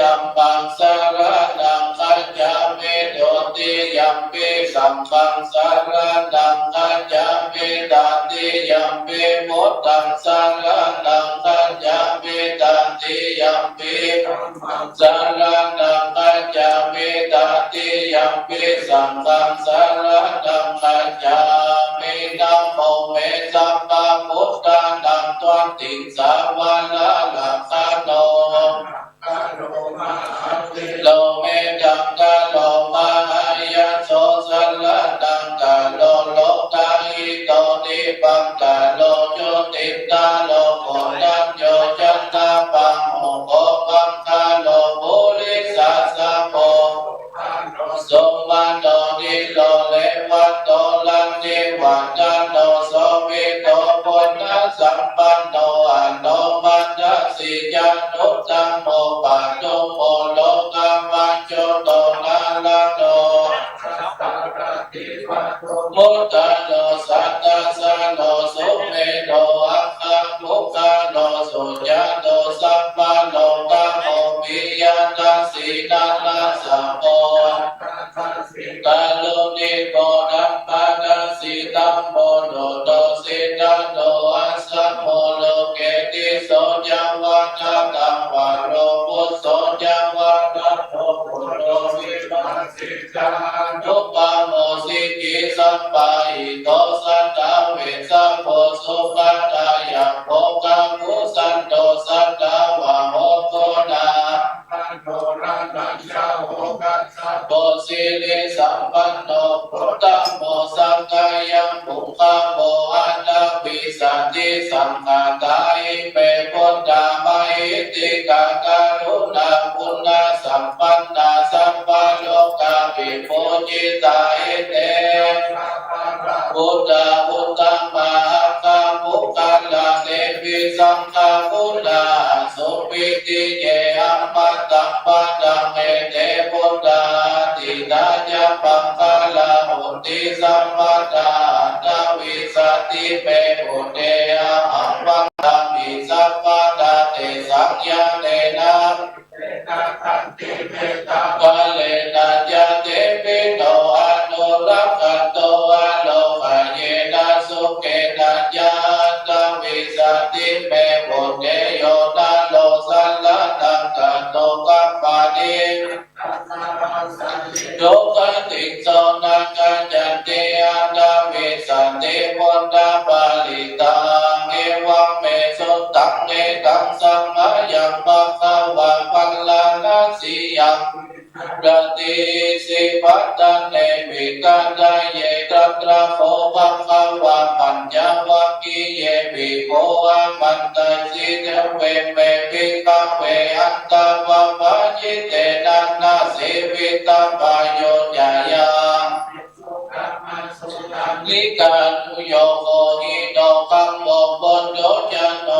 ยัมปังสารนังคัจฉามิตุติยัมปิสัมปังสารนังคัจฉามิตติยัมปิพุทธังสารนังคัจฉามิตติยัมปิธัมมังสารนังคัจฉามิตติยัมปิสังฆังสารนังคัจฉามินะโมเมสัมมาพุทธังนังตวังติสาวาระลักขโนโลเมจังกะโลมาหายโสสัลลังตังกะโลโลกาหิโตนิปังกะโลจุติตาโลโกนัญโยจันตาปังโมโกปังคาโลปุริสัสสะโพสมมาโนนิโลเลวัตโตลันติวัจจโนโสวิโตปุณณสัมปันโนอะโนมัสสสิจันตุตัมโมปัจจุโมโลกัมมัจจุโตนาลโนมุตตะโนสัตตะสะโนสุเมโนอัคคะมุขะโนสุญญโนสัพพะโลกะโมปิยตัสสินัลลัสสะโมตาลุนิโกนัมปะนัสสิตัมโมโนโตสิตาโนอัสสะโมโลเกติโสจังวัฏตังวะโรปุโสจังวัฏโตปุโรวิปัสสิจานุปะโมสิกิสัมปะอิโตสัตตะเวสะโพสุขัตตายะโภกังคุสันโตสัตตะวะโหโกนาโนรันตัญญาโหกัสสะโพสิริสัมปันโนพุทธัมโมสังฆายังปุคขโมอัตตปิสันติสังฆาตาอิเปพุทธามหิติกาการุณาปุณณสัมปันนาสัมปะโลกาภิปุจิตาอิเตพุทธาพุทธังมหาคังมุขัลลาเตปิสังฆาพุทธาสุปิติเยอัมปัตตังปัตตังเอเตพุทธาตินาจปังคาลาหุติสัมปัตตาตวิสัตติเปปุเตอะหังวังตังอิสัพพะตาเตสังยาเนนะกะเลนะยะเตปิโตอนุรักขันโตอะโลกะเยนะสุเกนะยะตวิสัตติเปปุเตโยนะโลสัลลังตังกะโตกัปปะติโยกติโสนะกัจจันติอัตตวิสันติพุทธปาลิตังเอวังเมสุตังเอตังสัมมายังปะคะวะปัลลานาสิยังปฏิสิปัตตเนวิกัตเยตัตระโภภคะวะปัญจวัคคีย์เยภิกขุอะมันตสิเทเวเมภิกขเวอัตตวะปะจิเตนะนะเสวิตาปายโยจายาลิกานุโยโกหิโนคัมโมปนโยจโน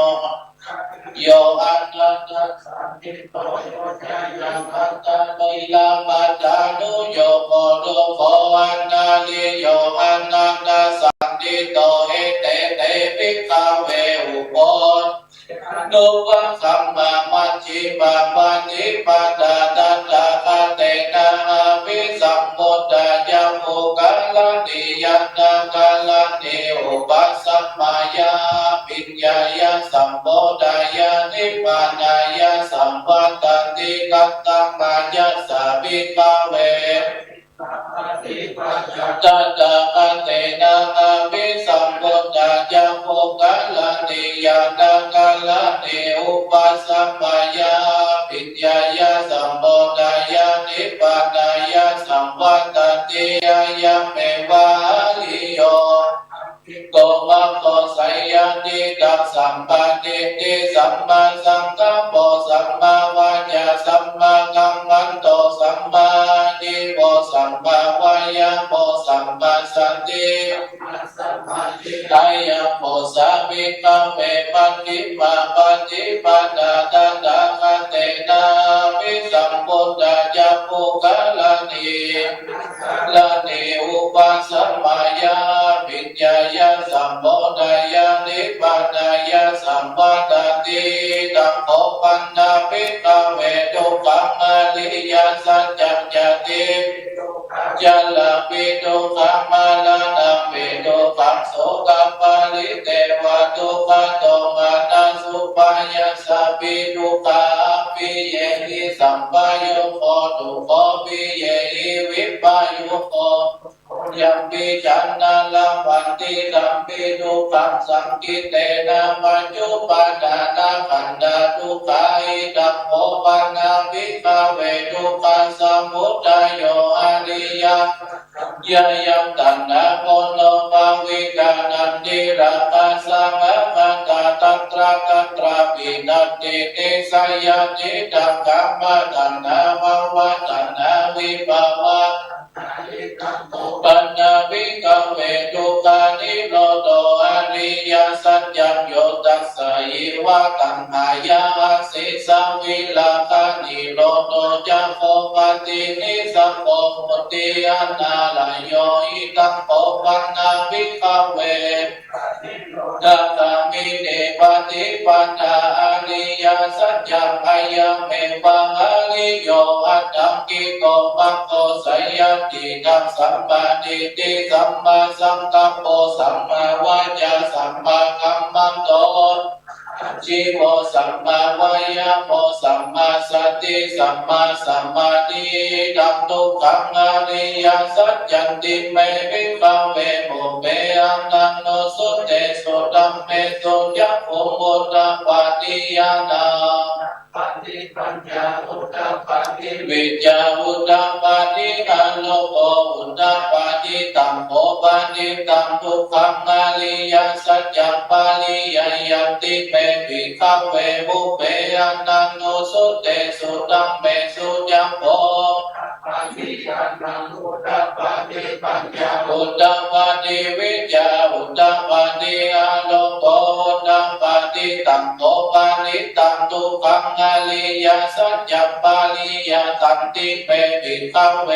โยอัตตะสันติโตโยจายังอัตตะมิลามัจจานุโยโกตุโกอันนาลิโยอันนันตะสันติโตเอเตเตภิกขเวอุปนนุวังสัมมามัชฌิมาปัญญิปัตตาตัตตะคเตนะวิสัมพุทธายะโมกัลลติยัตตะกัลลติอุปัสสัมมายาปิญญายะสัมโพธายะนิพพานายะสัมปัตติกัตตังมายะสาภิกขเวตัตตะคเตนะวิสัมพุทธายะโมกัลลติยัตตะกัลลติอุปัสสัมมายาปิญญายะสัมโพธายะนิพพานายะสัมปัตติยะเมวะลิโยโกมะโกสัยยันติตัสสัมปันติติสัมมาสังกัปโปสัมมาวาจาสัมมากัมมันโตสัมมาดิโวสัมมาวายาโมสัมมาสันติกายโมสามิกะเมปันติมาปันติปัตตาตัตตะคเตนะวิสัมพุทธายะโมกัลลติลติอุปัสสัมมายาปิญญายะสัมโพธายะนิพพานายะสัมปัตติตัมโพปันนาภิกขเวโต กขังอริยสัจจัจจติยัลลปิทุกขังมาลานังปิทุกขังโสกปาลิเตวะทุกขโตมานาสุปายาสปิทุกขาปิเยหิสัมปายุโคทุกขปิเยหิวิปายุโคยัมปิจันนาลัมปันติสัมปิทุกขังสังกิเตนะปัจจุปดานาขันธาทุกขาอิตัมโภปันนาภิกขเวทุกขังสมุทัยโยอริยยะยังตัณหาโมโนภาวิกานันติราคะสังฆตาตัตระตัตระปินัตติติสยติตังกัมมะตัณหาภวะตัณหาวิภาวะปัญญาวิกเวทุกขานิโรโตอริยสัจจังโยตัสสะยิวะตัณหายาสิสังวิลาคานิโรโตจะโพปตินิสัมโพมุตติอนาลายโยอิตังโพปัญญาวิกเวดัตตามิเนปฏิปันธาอริยสัจจังอายังเมวังอริโยอัตถังกิโกปัคโคสยติตังสัมมาทิฏฐิสัมมาสังกัปโปสัมมาวาจาสัมมากัมมันโตชีโวสัมมาวายาโมสัมมาสติสัมมาสมาธิดังทุกขังอริยสัจจันติเมวิภเวโมเปอังนันโนสุเตสุตัมเมสุยัพโมตปาติยานาปฏิปัญญาอุตตปาติวิจาอุตตปาติอาโลโกอุตตปาติตัมโภปาติตัมทุกขังอริยสัจจปาลิยันติเมภิกขเวบุเปอันนันโนสุเตสุตัมเมสุจัมโภปาติญาณังอุตตปาติปัญญาอุตตปาติวิจาอุตตปาติอาโลโกอุตตปาติตัมโภปาติตัมทุกขังอริยสัจจปาลิยันติเมภิกขเว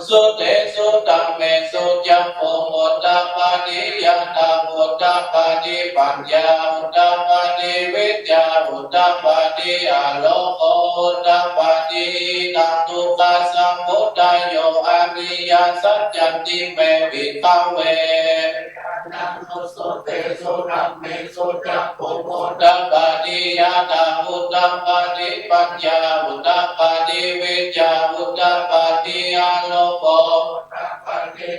สุเตสุตัมเมสุจัมโภอุตตปาติญาณังอุตตปาติปัญญาอุตตปาติวิจาอุตตปาติอาโลโกอุตตปาติตัมทุกขสมุทัยโยอริยสัจจันติเมภิกขเวนังสุเตสุตัมเมสุจัมโภอุตตปาติญาณังอุตตปาติปัญญาอุตตปาติวิจาอุตตปาติอาโลโก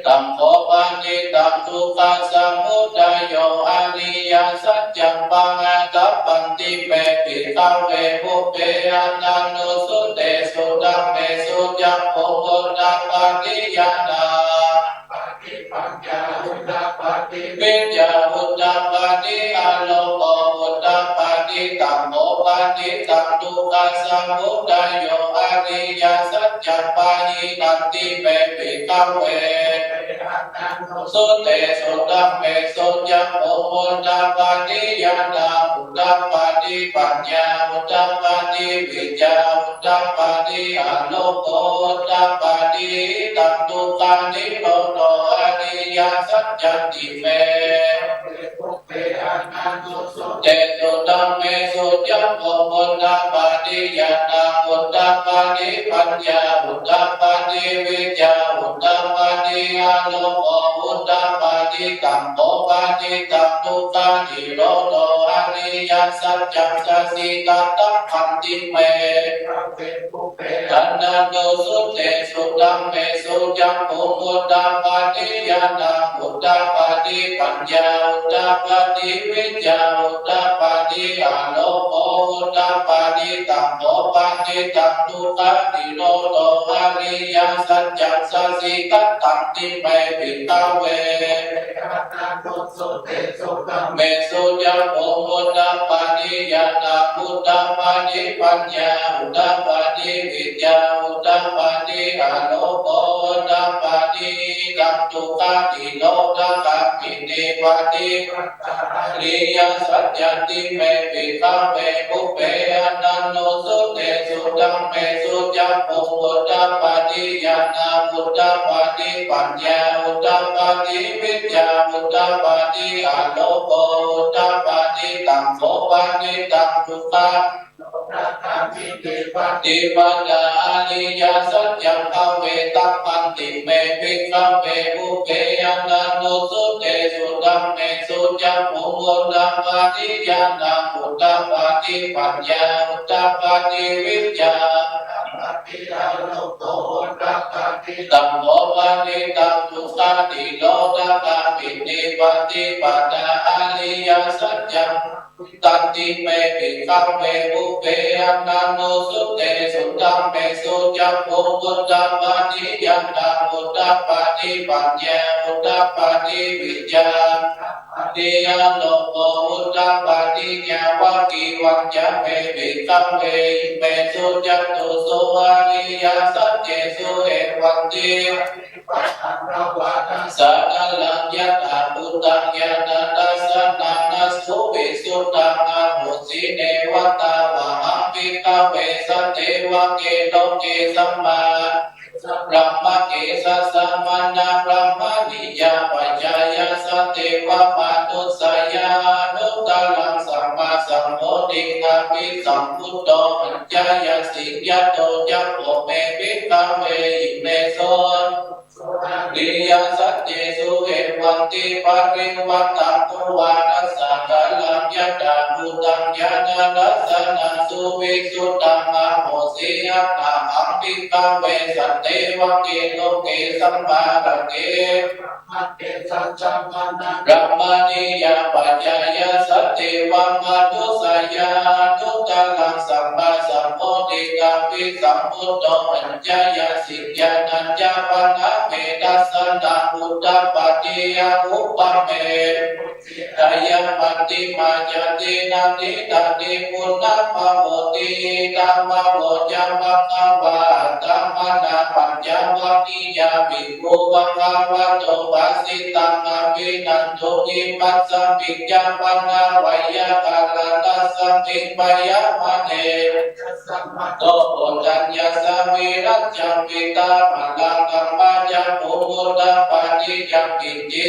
ตัมโภปาติตัมทุกขสมุทัยโยอริยสัจจังปังกัปปันติเมภิกขเวบุเปอันนันโนสุเตสุตัมเมสุจัมโภอุตตปาติญาณังปัญญาอุตตปาติวิจาอุตตปาติอาโลโกอุตตปาติตัมโภปาติตัมทุกขสมุทัยโยอริยสัจจังปาหินันติเมภิกขเวสุเตสุตัมเมสุจัมโภอุตตปาติญาณังอุตตปาติปัญญาอุตตปาติวิจาอุตตปาติอาโลโกอุตตปาติตัมทุกขานิโรโตอริยสัจจันติเมเตสุตัมเมสุจัมโภอุตตปาติญาณังอุตตปาติปัญญาอุตตปาติวิจาอุตตปาติอาโลโกอุตตปาติตัมโภปาติตัมทุกขานิโรโตอริยสัจจังสัสสิตัตตังคันติเมตัณหาโนสุเตสุตัมเมสุจัมโภอุตตปาติญาณังอุตตปาติปัญญาอุตตปาติวิจาอุตตปาติอาโลโกอุตตปาติตัมโภปาติตัมทุกขานิโรโตอริยสัจจังสัสสิตัตตังติเมภิกขเวเมสุจัมโภอุตตปาติญาณังอุตตปาติปัญญาอุตตปาติวิจาอุตตปาติอาโลโกอุตตปาติตัมทุกขานิโรธกัมมิเนปาติริยสัจจันติเมภิกขเวบุเปอันนันโนสุเตสุตัมเมสุจัมโภอุตตปาติญาณังอุตตปาติปัญญาอุตตปาติวิจาอุตตปาติอาโลโกอุตตปาติตัมโภปาติตัมทุกขา มิติปันติปัญญาอริยสัจจังภเวตัพพันติเมภิกขเวอุเปยันตันโนสุเตสุตัมเมสุจัมมุมุตตะปาติญาณังอุตตะปาติปัญญาอุตตะปาติวิจจาตัมโมปานิตัมตุสาติโลตกาปินิปฏิปตาอริยสัจจังตันติเมภิกขเวอุเปยันตันโนสุเตสุตัมเมสุจัมมุมุตตะปาติญาณังอุตตะปาติปัญญาอุตตะปาติวิจจาติยาโลโกอุตตะปาติญาวะกิวัจจะเมภิกขเวเมสุจัตตุโสอริยสัจเจสุเอวันติสักกัลลัญญาตาบุตังญาณทัสสะนานัสสุวิสุตตังอนุสิเนวตาวะหังภิกขเวสัตเทวะเกโลเกสัมมาพระมะเกสัสสะมนะพระมะนิยาปัจจายสัตเทวะปาตุสยานุตตรังสัมมาสัมโพธิงามิสัมพุทโธปัญจายสิยะโตจักโพเมภิกขเวอิเมโสริยสัจเจสุเอวันติปะริวัตตังตุวานัสสะกัลลัญญาตาบุตังญาณทัสสะนะสุวิสุตตังอโหสิยะตาหังภิกขเวสัตเทวะเกโลเกสัมมาระเกรัมมานิยาปัจจายสัตเทวะมนุสยานุตตรังสัมมาสัมโพธิกามิสัมพุทโธปัญจายสิญญาณัญญาปนะเมตัสสะนะอุตตะปาติยาอุปเมตายาปัตติมาจตินาติตติปุณณภโมติธัมมโมจัมมะคะวะธัมมนาปัญจวัคคียาภิกขุวะภาวะโตภาสิตังอภินันทุนิมัสสะปิจจาปนาวัยยะกาลตัสสะติปยามะเนโตโพธัญญาสมิรัจจังปิตาภลังกัมมาจัมมุมุตตะปาติจักขิจิ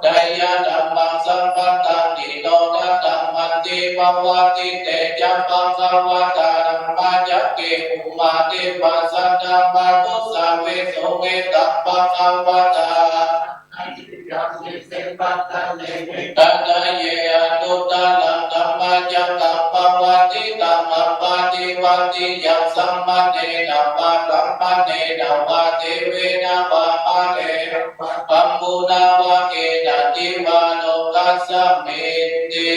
ไดยะธัมมังสัมปัตตังนิโรธตัมมันติภวติเตจัมปังสวะตานัมมาจักเกอุมาติปัสสันธรรมานุสาเวโสเวตัปปะคะวะตาตัณเยอนุตตรังธัมมัจจังกัปปวัติตัมมปาติวัติยังสัมมาเนนะปะสัมมาเนนะวะเทเวนะปะมะเนปัมปุณาวะเกนะติวาโนกัสสะเมติ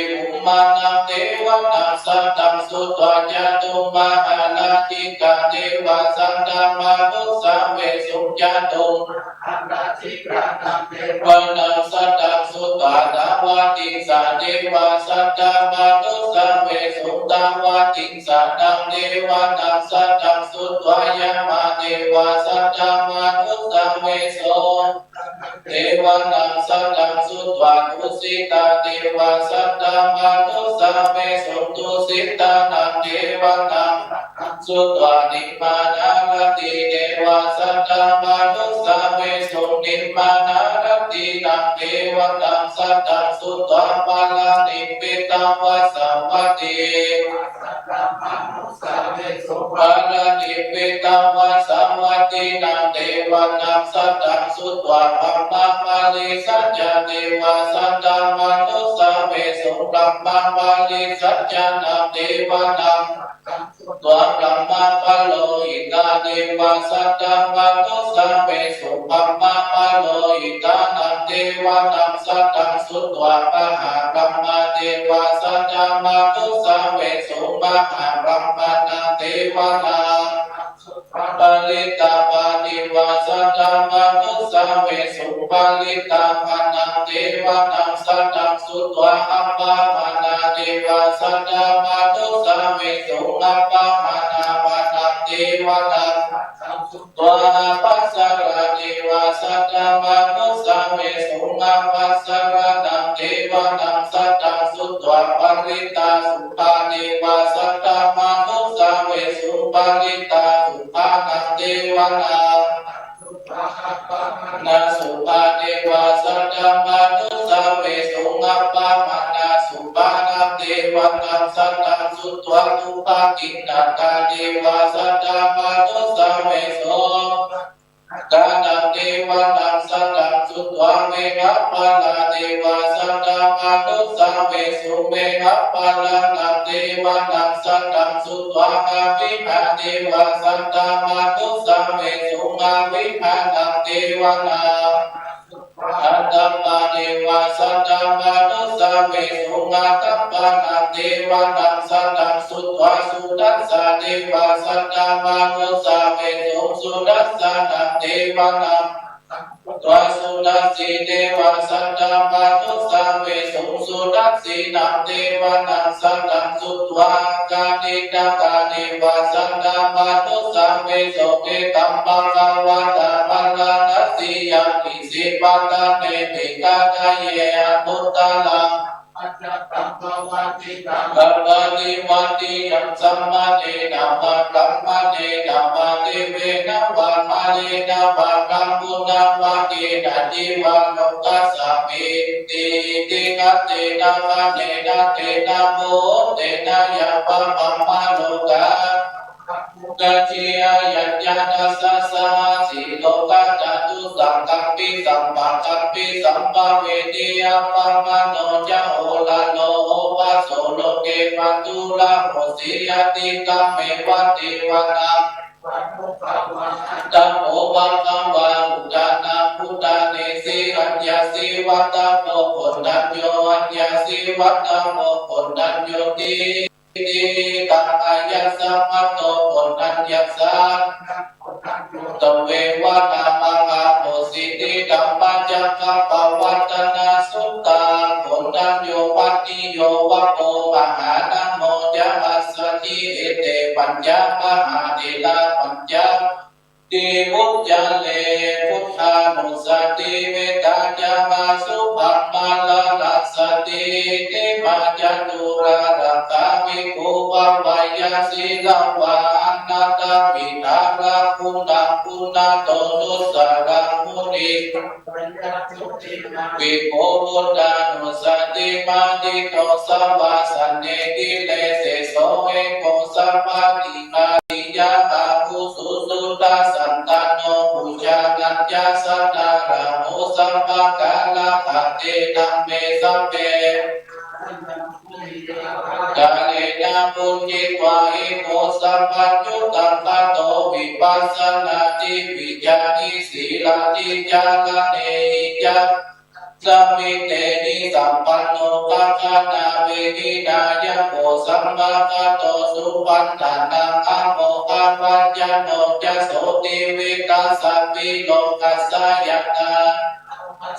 อุมานังเทวะนัสสะตังสุตวะจตุมหานาติกะเทวะสันตมานุสาเวสุจตุวันนัสสะตังสุตวะทาวะติสาเทวะสัตตมานุสาเวสุตวะติสานังเทวะนัสสะตังสุตวะยามะเทวะสัตตมานุสาเวโสเทวะนัสสะตังสุตวะทุสิตาเทวะสัตตมานุสาเวสุตุสิตานังเทวะนังสุตวะนิพพานารติเทวะสัตตมานุสาเวสุนิพพานารตินังเทวะนังสัตตังสุตวะปาลานิปิตังวะสัมปติปาลานิปิตังวะสัมปตินังเทวะนังสัตตังสุตวะปัมมาปาลิสัจจเทวะสัตตมานุสาเวสุปัมมาปาลิสัจจนังเทวะนังตัวปัมมาปะโลหิตาเทวะสัตตมานุสาเวสุปัมมาปะโลหิตานังเทวะนังสัตตังสุตวะปะหาปัมมาเทวะสัตตมานุสาเวสุปะหาปัมมานังเทวะนังปลิตาปาติวาสัตตมานุสาเวสุปลิตาปานังเทวะนังสัตตังสุตวะอัปปะมานาเทวะสัตตมานุสาเวสุอัปปะมานาปานังเทวะนังตัวปัสสะระเทวะสัตตมานุสาเวสุอัปปัสสะระนังเทวะนังสัตตังสุตวะปริตาสุภาเทวะสัตตมานุสาเวสุปริตาสุภานังเทวะนังนาสุปาเทวะสัตตมานุสาเวสุอัปปะมานาสุปานังเทว วันังสัตตังสุตวะทุภากินนาคาเทวาสัตตามานุสาเวโสกานังเทวานังสัตตังสุตวะเมฆะปาลาเทวาสัตตามานุสาเวสุเมฆะปาลานังเทวานังสัตตังสุตวะอาวิหาเทวาสัตตามานุสาเวสุอาวิหานังเทวานังอัตตมาเทวาสัตตามานุสาเวสุอาตัปปานังเทวานังสัตตังสุตวะสุดัสสะเทวาสัตตามานุสาเวสุสุดัสสะนังเทวานังตัวสุดัสสีเทวาสัตตามานุสาเวสุสุดัสสีนังเทวานังสัตตังสุตวากาติตากาเทวาสัตตามานุสาเวสุเกตัมปังกวาตาปัลลานัสสียาติสิปัตตาเนติกาทะเยอนุตตะลังอัจจตังภวัตติตังกัปปะติวัตติยังสัมมาเนนะภะกัมมะเนนะภะเทเวนะภะมะเนนะภะกัมปุณะภะเกนะจิวะโลกัสสะมิติติกัตเตนะภะเนนะเตนะโมเตนะยะภะมัมมะโลกะกัจจิยายัญญานัสสะสะสิโลกัจจตุสังกัปปิสัมมากัปปิสัมภเวทิยะปะมะโนจะโอลาโนโอวาโสโลเกปันตุลาโหสิยติกัมเมวัตติวะนังตัมโอวังคัมวาอุตานาพุตาเนสิอัญญาสิวัตตะโมปุณัญโยอัญญาสิวัตตะโมปุณัญโยติติตังอายัสสะมัตโตปุณัญญสสะตเววะนามังอาโภสิติธัมมัจจกัปปวัตตนาสุตตาปุณัญโยวัตติโยวะโกมหานะโมจะหัสสะทิเอเตปัญญามหาเทลาปัญญาติวุจจะเลพุทธานุสติเวตาจามาสุภัมมาลาลัสสติติมาจัตุรารัตาวิภูปวายาสิลาวานาตาวิทาราปุณาปุณาโตตุสารามุนิวิโภบุตานุสติมาติโตสัมวาสันเนติเลเสโสเอโกสัมมาติมาติยาตาภูสุสุตาสันตโนปุจานัญญาสัตตาราโมสัมปะกาลาภะเตตัมเมสัมเปกาเลนะปุญญิวะอิโมสัมปัญญุตัมปะโตวิปัสสนาติวิจานิสีลาติจาลาเนจัสสัมมิเตนิสัมปันโนภะคะนาเวหินายะโมสัมมาคะโตสุปันตานังอะโมคะปัญญโนจะโสติวิกัสสะปิโลกัสสะยะตา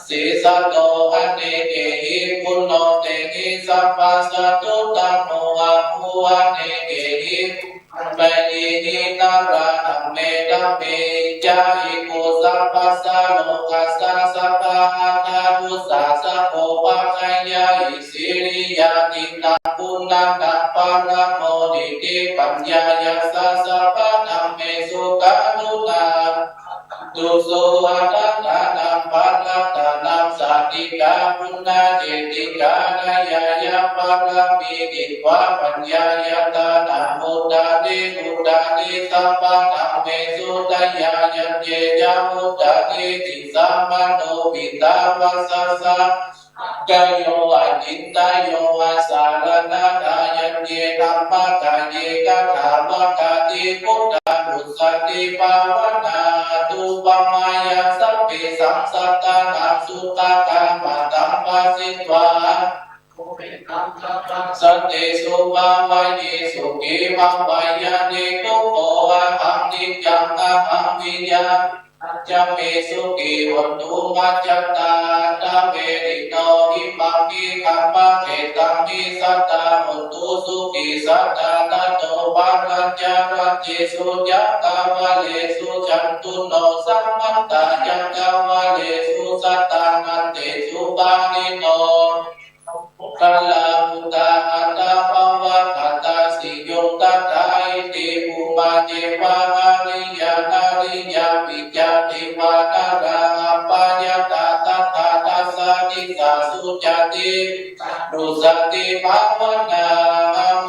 สีสัตโตอเนเกหิปุณโนเตหิสัพพะสัตตุตัมโมอะภูอเนเกหิเมยิหินารานัมเมตัมเมจาอิโกสัพพะสะโลกัสสะสัพพะอาทารุสาสะโภปะคยาอิสิริยาตินาปุณณังนัปปะระโมดิติปัญญายัสสะสัพพะนัมเมสุกานุนาตุโสอัตตานัมปัลลตานัมสัตติกาปุณณาเจติกานายายาปารมีติวะปัญญายตานามุตตานิมุตตานิสัพพะนัมเมสุตยายัญเยจามุตตานิติสัมปันโนปิตาวัสสะสะกายโยอจินตายโยอาสารนาทายัญเยธัมมะกายเยกะถามะกาติพุทธานุสติภาวนาตุปมายาสัพพิสังสัตตานังสุตตะมัตตัมปะสิทวาสันติสุภาวายนิสุขีมังวายานิทุโภอะหังนิจังอะหังวิญญาจะเมสุขีวันตุมัจจตาตาเวริโนหิมังกิคัมมะเขตังมิสัตตาวันตุสุขีสัตตาตโตปารัญจารัจเจสุยักขาวะเลสุจันตุโนสัมมันตายักขาวะเลสุสัตตานันเตสุปานิโนกัลลามุตตาอัตตาภวะคัตตาสิโยตัตตาอิติภูมาเจวะอาริยานาริยาวิจาติวานาราปายตาตัตตาตัสสะนิสาสุ สุจติดุสติภาวนา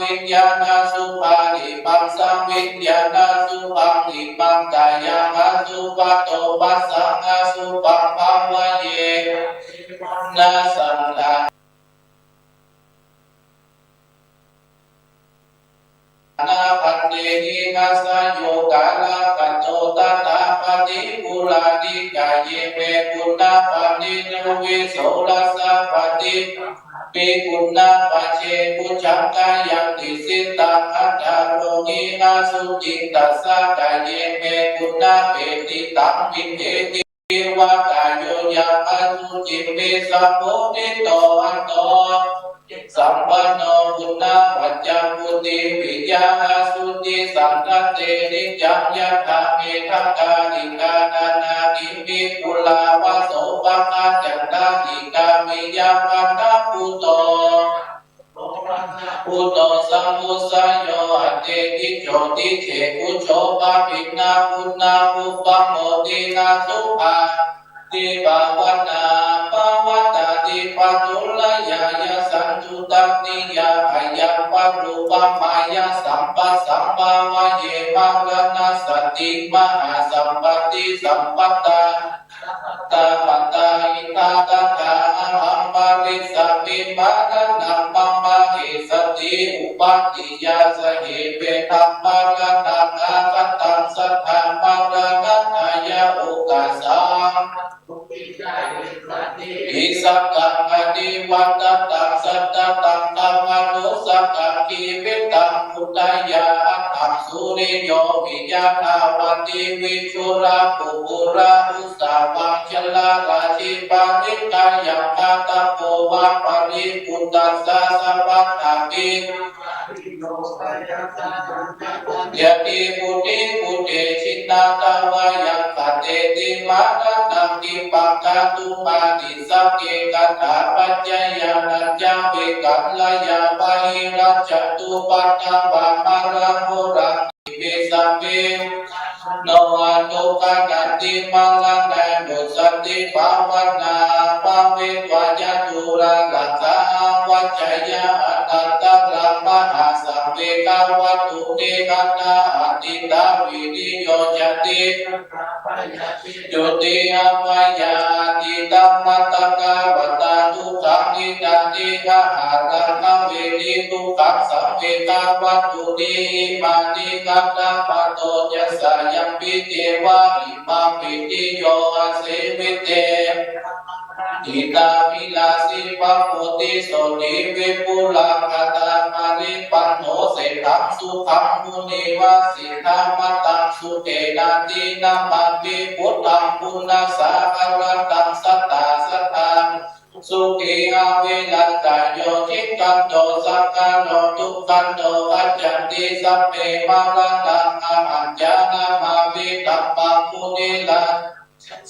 วิญญาณสุปาริปังสังวิญญาณสุปังอิปังกายังสุปโตปัสสังสุปังภาวเยนะสังฆานาปันเดหินาสโยกาลากัตโตตตาปฏิปุรานิกายเยเมกุณาปนิโนวิโสรัสสะปฏิปิกุณาปเชกุจังกายังติสิตังอัตถาโลกินาสุจิตตัสสะกายเยเมกุณาเปติตังวิเทติวากายโยยังอสุจิปิสัมโพธิโตอันโตสัมปันโนบุญนาปัจจามุติปิยาสุติสังฆเตนิจังยัตถาเมทักกาลิกานานาคิมิปุลาวะโสปะกาจันตาลิกามิยาปันตาปุโตปุโตสัมมุสัยโยอัตเตกิโชติเขกุโชปะปินาปุนาปุปะโมตินาสุภาติภาวนาภาวตาติปัจจุลยายาสันตุตังนิยาขยังปัจจุปมายาสัมปัสสัมภาวะเยมังกนาสติมหาสัมปติสัมปตาตาปัตตาอิตาตถาอัมปาริสัมมิมานันนัมมะมะเหสติอุปัฏฐิยาสเหเปธัมมะกนังอาคัตตังสัทธามังกนันายาโอกาสังอิสักกังอดิวัตตังสัตตตังธรรมนุสักกังกิวิตังพุทธายาอัตสุริโยวิญญาณวันติวิชุระปุปุระอุสาวังชลาราชิปานิกายังคาตโพวะปริปุตตัสสะสัพพะนามิยะติปุติปุเตชินาตาวายังคเตติมานันตังกิปังคาตุมาติสักเกกัตถาปัจจยานัจจาเวกัลลายาปะหิรัจจตุปัตตะวะมารังโหรังเวสัพเพโนอันตุกะนันติมังลังแดนุสติภาวนาภาเวตวายตุระกัสสะวัจจยาอัตตะลังมหาสัมเวกาวัตถุเนกัตตาอติตาวินิโยจติจุติอภัยาติตัมมัตตะกาวตาทุกขังนิจันติกะหารังเวนิทุกขังสัมเวกาวัตถุนิมานิกัตตาปโตยัสสะยังปิเตวะอิมาปิติโยอาเสวิเตอิตาปิลาสิปะโพติโสติวิปุลังกตามาริปันโนเสตังสุขังมุนิวาสิธรรมตังสุเตนะตินัมมังปิพุทธังปุณสสะกรัตตังสัตตาสัตตังสุขีอาเวลัตตโยทิกันโตสักกันโตทุกขันโตอัจจันติสัพเพมาลังตังอาหัญญานามาวิตัมปังมุนิลัง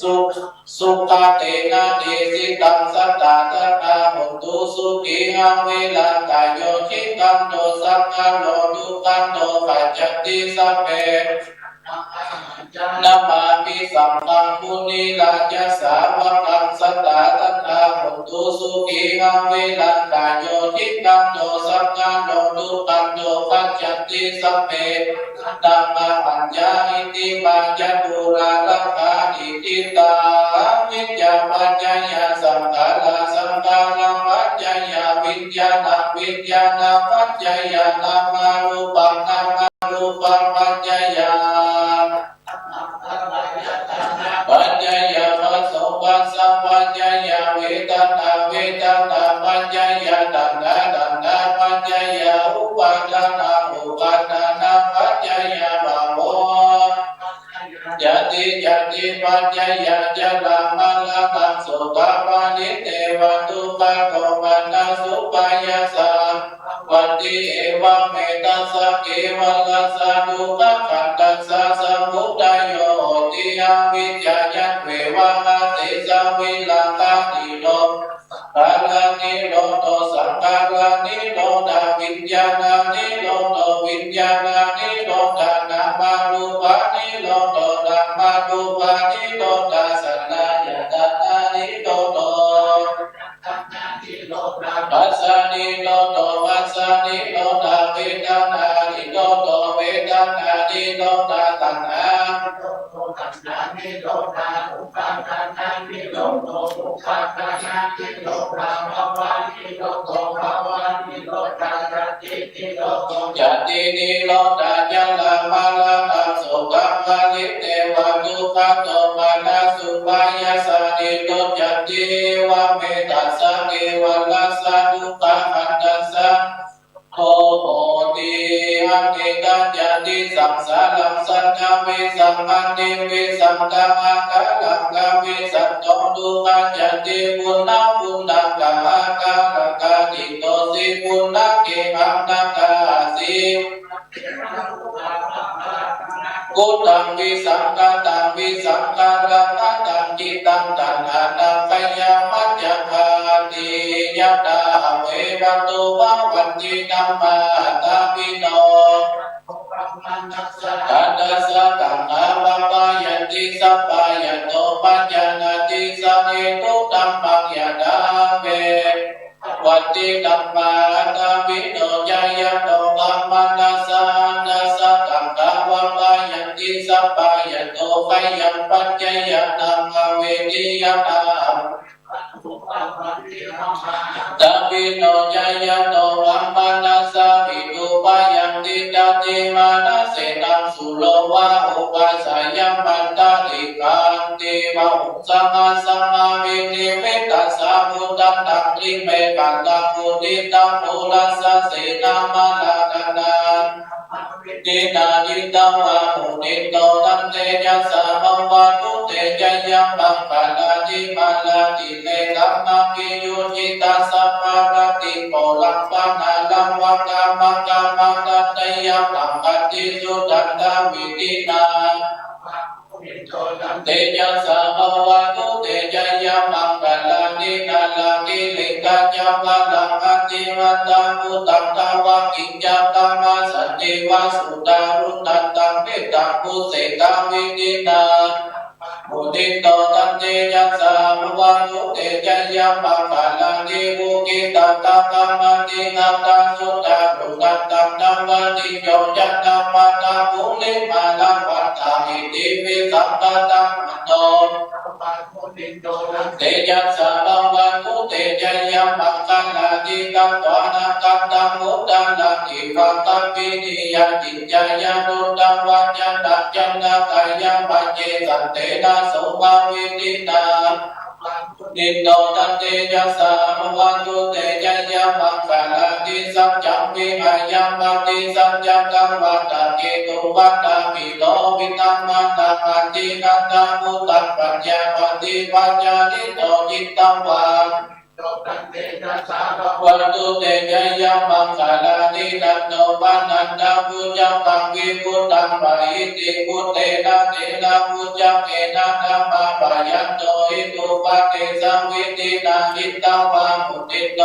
สุขเตนะเดสิตังสัตตาตัตตาหุตุสุขีอาเวลัตตโยทิกันโตสักกันโตทุกขันโตปัจจันติสัพเพนามามิสัมมังมุนิราชสาวกังสัตตาตัตตาหุตุสุขีอาเวลัตตโยทิกันโตสักกันโตทุกขันโตปัจจันติสัพเพตัมมาปัญญาอิติปัญจปุราลักขานิติตาวิญญาปัญญายาสังขารสังขารปัญญายาวิญญาณวิญญาณปัญญายานามารูปังนามารูปังปัญญายาปัญญายาปัสสปัสสะปัญญายาเวทนาเวทนาปัญญายาตัณหาตัณหาปัญญายาอุปาทานาอุปาทานาปัญญายาภาวะยติยติปัญญายาจลามังลังสุภาปานิเตวันตุปะโกวันนาสุปายาสาวันติเอวังเมตัสสะเกวัลลัสสะดุขะขันตัสสะสมุทัยโยติยังวิจายันเววังอาติสาวิลังกานิโนกาลานิโรโตสังฆารานิโรธาวิญญาณานิโรโตวิญญาณานิโรธานามารูปานิโรโตนามารูปานิโรธาสันนาญาตานิโรโต นิโรธาตัณหาตัณหานิโรธาอุปาทานานิโรธอุปาทานานิโรธาภวานิโรธภวานิโรธาจตินิโรธจตินิโรธายัลลามาลาภโสกัมมลิเตวะทุกขโตมานาสุปายาสานิโรจติวะเมตัสสะเกวัลลัสสะทุกขหันตัสสะโอโหติอันติกัจจติสังสารังสันตวิสัมปันติวิสัมตังอาคัลลังกาวิสัตโตดุกัจจติปุณณปุณณกะหะกะละกะติโตสิปุณณเกหังนะกะสิกุตังวิสังกตังวิสังการะตังจิตังตัณหานังปยามัจจคาติยะตาเวระตุวะวันจิตัมมาตาปิโนตัดสะตังอาวะปายันติสัพพายโตปัญญานาติสังเอตุตัมมังยะดาเววัตติตัมมาตาปิโนจายโตกัมมานาสานาสะตังอาวะปายันติสัพพายโตปยัมปัจจยนังอเวทิยตาตาปิโนจายโตกัมมานาสาปิตุปยันติตติมานาเสนังสุโลวะอุปัสสยมันตาลิกันติวะอุสังฆสัมมาวินิเวตัสสะมุตตังตังลิเมกันตังมุติตังปุรัสสะเสนามาลานาตินาจิตังวะมุนิโตตันเตจัสสะมังวะตุเตจัยยังบังกาลาจิมาลาติเมกัมมังกิโยจิตัสสะปะระติโปลังปะนาลังวะกามังกามังตัตตยะปังกัตติสุตัตตาวิตินาเตจัสสะภวะตุเตจัยยะมังกาลานินาลากิลิกาจัมะลังอัจจิวัตตังพุตตังทวะกิจจัตตังมาสัจจิวะสุตารุตันตังเมตตังพุเสตังวิตินามุติโตตันเตจัสสะภวะตุเตจัยยะมังกาลานิบุกิตังตังกัมมัตินังตังสุตารุตันตังนัมมติโยจัตตัมมะตังภุลิมาลังวัตตาหิติวิสัมปะตังมโนเตจัสสะภวะตุเตจัยยะมังกาลานิกัมวานะกัมตังมุตตังนังอิวังตัมปินิยจิตจายะนุตตังวัจจันตัจจันนากายะปัจเจสันเตนะโสภาวิตินานิโตตันเตจัสสะภวะตุเตจัยยะมังกาลานิสัจจังวิหายัมปติสัจจังกัมวัตตะเกตุวัตตะมิโลวิตัมมานังอันตินันตังมุตตังปัญญาปฏิปัญญานิโตจิตตังวาวันตุเตจัยยะมังคาลานินันโนปันนันตังพุจังปังวิพุตตังปะหิติพุเตนะเตนะพุจังเอนะธัมมาปะยันโตหิตุปะเตสังวิตินาจิตตังวามุติโต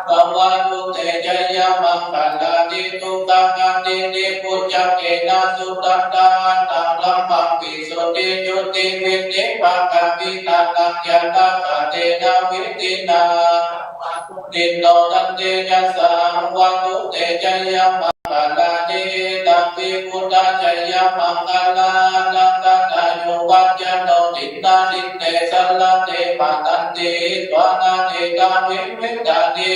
ภวะตุเตจัยยะมังคาลานิทุตังอันตินิพุจังเอนะสุตัตตาตังลัมมังปิสุติจุติวินิปะกะปิตังนังยันตะกะเตนะวิตินานิโตตันเตจัสสะภวะตุเตจัยยะมังคาลานิตัมปิพุทธจัยยะมังคาลานังกัตตายุวัจจโนตินานิเตสัลลเตปะตันติตวานาเตกาวิวิตานิ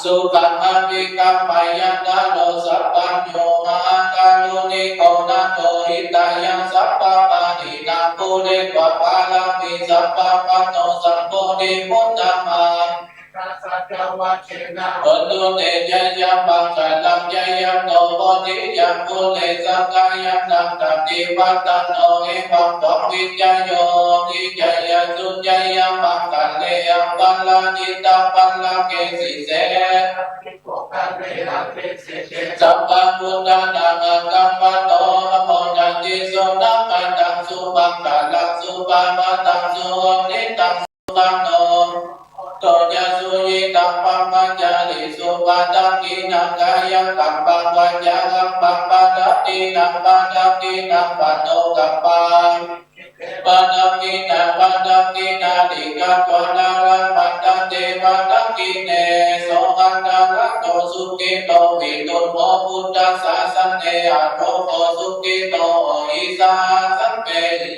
สุขังอภิกัมมยันตาโนสัพพัญโยมหากาลุนิโกนาโตหิตายังสัพพะปะนินังปุเรกวะปาลังมิสัพพะปะโนสัพโพธิมุตตมังปตุเตจัยยะมังคาลังจัยยะโนโพธิยัมปุเรสังกายันตังตัติวัตตโนเอวังวังวิจโยทิจัยยะสุจัยยะมังคาเลยังปัลลาจิตตังปัลลาเกสิเสสัพพังพุทธานังกัมมะโตอะโมจันติสุนังอันตังสุบังกาลังสุปามาตังสุนิตังสุตังโนโตจะสุยิตังปัมมัจจาริสุปัตตังกินังกายังกัมปังวัจจังปัมปัตตินังปัตตินังปัตโตกัมปังปัตตังกินังปัตตังกินาดิกัตวนารังปัตตังเตปัตตังกิเนโสกันตังรัตโตสุ สุขิโตวิตุโมพุทธศาสเนอะโรโคสุขิโตอิสาสัมเป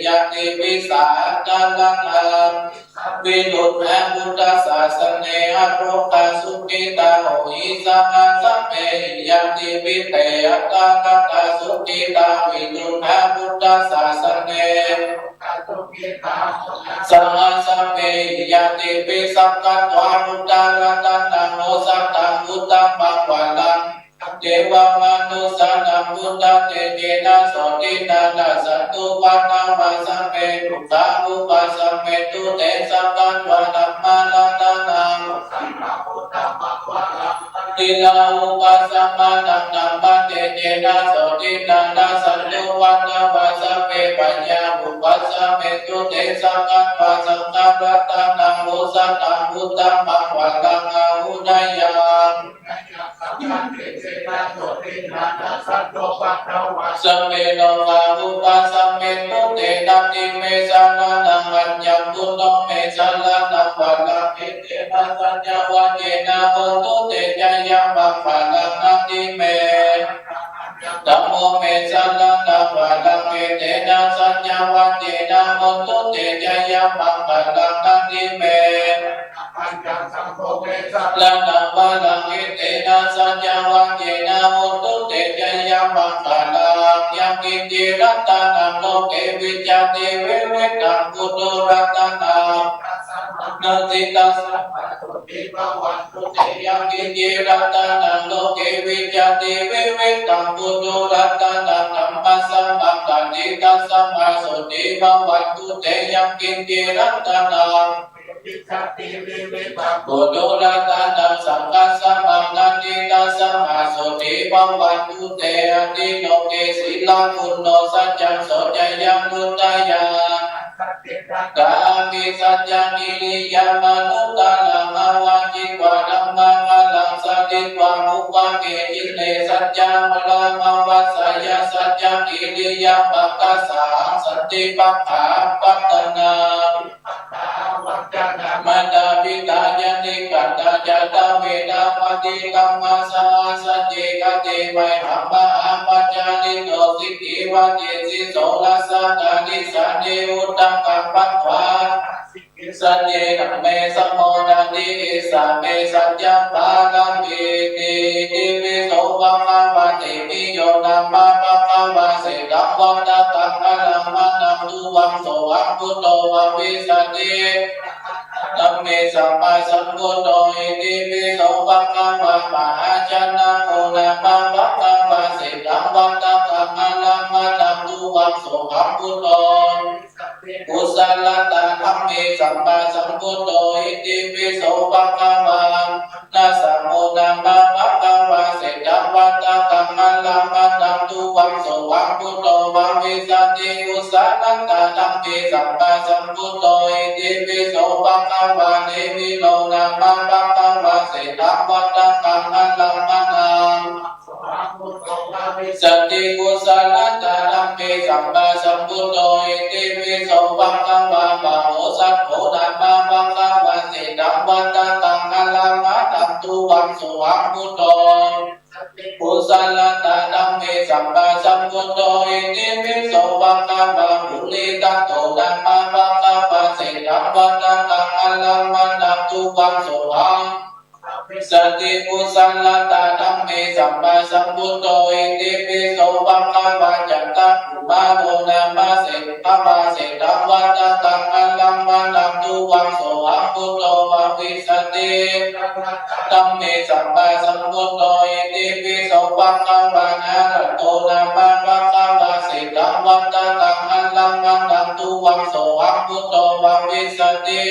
ยติวิสาจัลลังวิรุตแห่งพุทธศาสเนอะโรคาสุขิตาโออิสาสัมเปยติวิเตอะตาตตาสุขิตาวิรุตแห่งพุทธศาสเนสัมมาสัมเปยติปิสัพพะตวารุตตะรัตนังโอสัตตังพุทธังภควตังเทวมนุสสะนังพุทธเจเจนะโสตินานาสัตตุปันนามาสัมเปตุสามุปัสสัมเปตุเตสัพพะตวานัมมารัตนังติลาอุปัสสะมานังนัมมะเจเจนะโสตินานาสัตตุปันนามาสัมเปปัญญาอุปัสสะเมตุเตสัพพะตวาสังฆรัตนังโอสัตตังพุทธังภควตังอาหุนายาสัมเมโนวาอุปัสสัมเมตุเตนะติเมสันนังอัญญังพุทโธเมสันนังวะลังอิเตนะสัญญาวะเจนะโหตุเตจายังบังวะลังนัติเมธัมโมเมสันนังวะลังอิเตนะสัญญาวะเจนะโหตุเตจายังบังวะลังนัติเมลังนังวะลังอิเตนะสัญญาวะเจนะโหตุเตจายังบังวะลังยังกินจิรัตตานังโลเกวิจติเวเวตังพุทโธรัตนังนาติตัสสะปะตุติภวันตุเตยังกินจิรัตตานังโลเกวิจติเวเวตังพุทโธรัตนังธัมมัสสะปะตันติตัสสะมาสุติภวันตุเตยังกินจิรัตตานังพุทโธรัตนังสังฆัสสะมังนันติตัสสะมาสุติภวันตุเตอติโลเกศีลังปุณโญสัจจังโสจยังมุตตยากามิสัจจังกิริยามนุตตะลังอาวาจิตวะธัมมังอลังสัตติวะมุปะเกจิเลสัจจังมะลังอวัสสยสัจจังกิริยาปัสสะสัตติปัฏฐาปัตตนามัตตาปิตายานิกัตตาจัตตาเวดาปฏิกัมมาสาสัจเจกเตไวหัมมะอัมปัจจานิโตสิกขิวะเจสิโสลัสสะตานิสันเนอุตตังกัปปัตถวาสัจเจนะเมสัมโมทันติสัมเมสัจจังปาลัมปิติติปิโสภะคะวะติปิโยนัมมะภะคะวะเสตังวัตตังอะลังมะนังตุวังโสอังพุทโตวะวิสัตติธัมเมสัมมาสัมพุทโธอิติปิโสภะคะวะมหาชนะโกนะมะภะคะวะเสตังวัตตังอะลังมะนังตุวังโสอังพุทโธกุศลตาธัมเมสัมมาสัมพุทโธอิติปิโสภะคะวะนะสัมโมนะมะภะคะวะเสตังวัตตังอะลังมะนังตุวังโสอังพุทโธวะวิสัตติกุศลตาธัมเมสัมมาสัมพุทโธอิติปิโสภะคะวะเนมิโลนะมะภะคะวะเสตังวัตตังอะลังมะนังสัตติกุศลตาธัมเมสัมมาสัมพุทโธอิติปิโสภะคะวะมโหสัพโพธัมมาภะคะวะเสตังวัตตังอะลังมะนังตุวังโสอังพุทโธกุศลตาธัมเมสัมมาสัมพุทโธอิติปิโสภะคะวะมุนิตัตโตธัมมาภะคะวะเสตังวัตตังอะลังมะนังตุวังโสอังสติกุศลตาธัมเมสัมมาสัมพุทโธอิติปิโสภะคะวะจัตตังอุมาโนนามาเสตังวาเสตังวัตตังอะลังมะนังตุวังโสอังพุทโธวะวิสติธัมเมสัมมาสัมพุทโธอิติปิโสภะคะวะนะระโตนามาภะคะวะเสตังวัตตังอะลังมะนังตุวังโสอังพุทโธวะวิสติ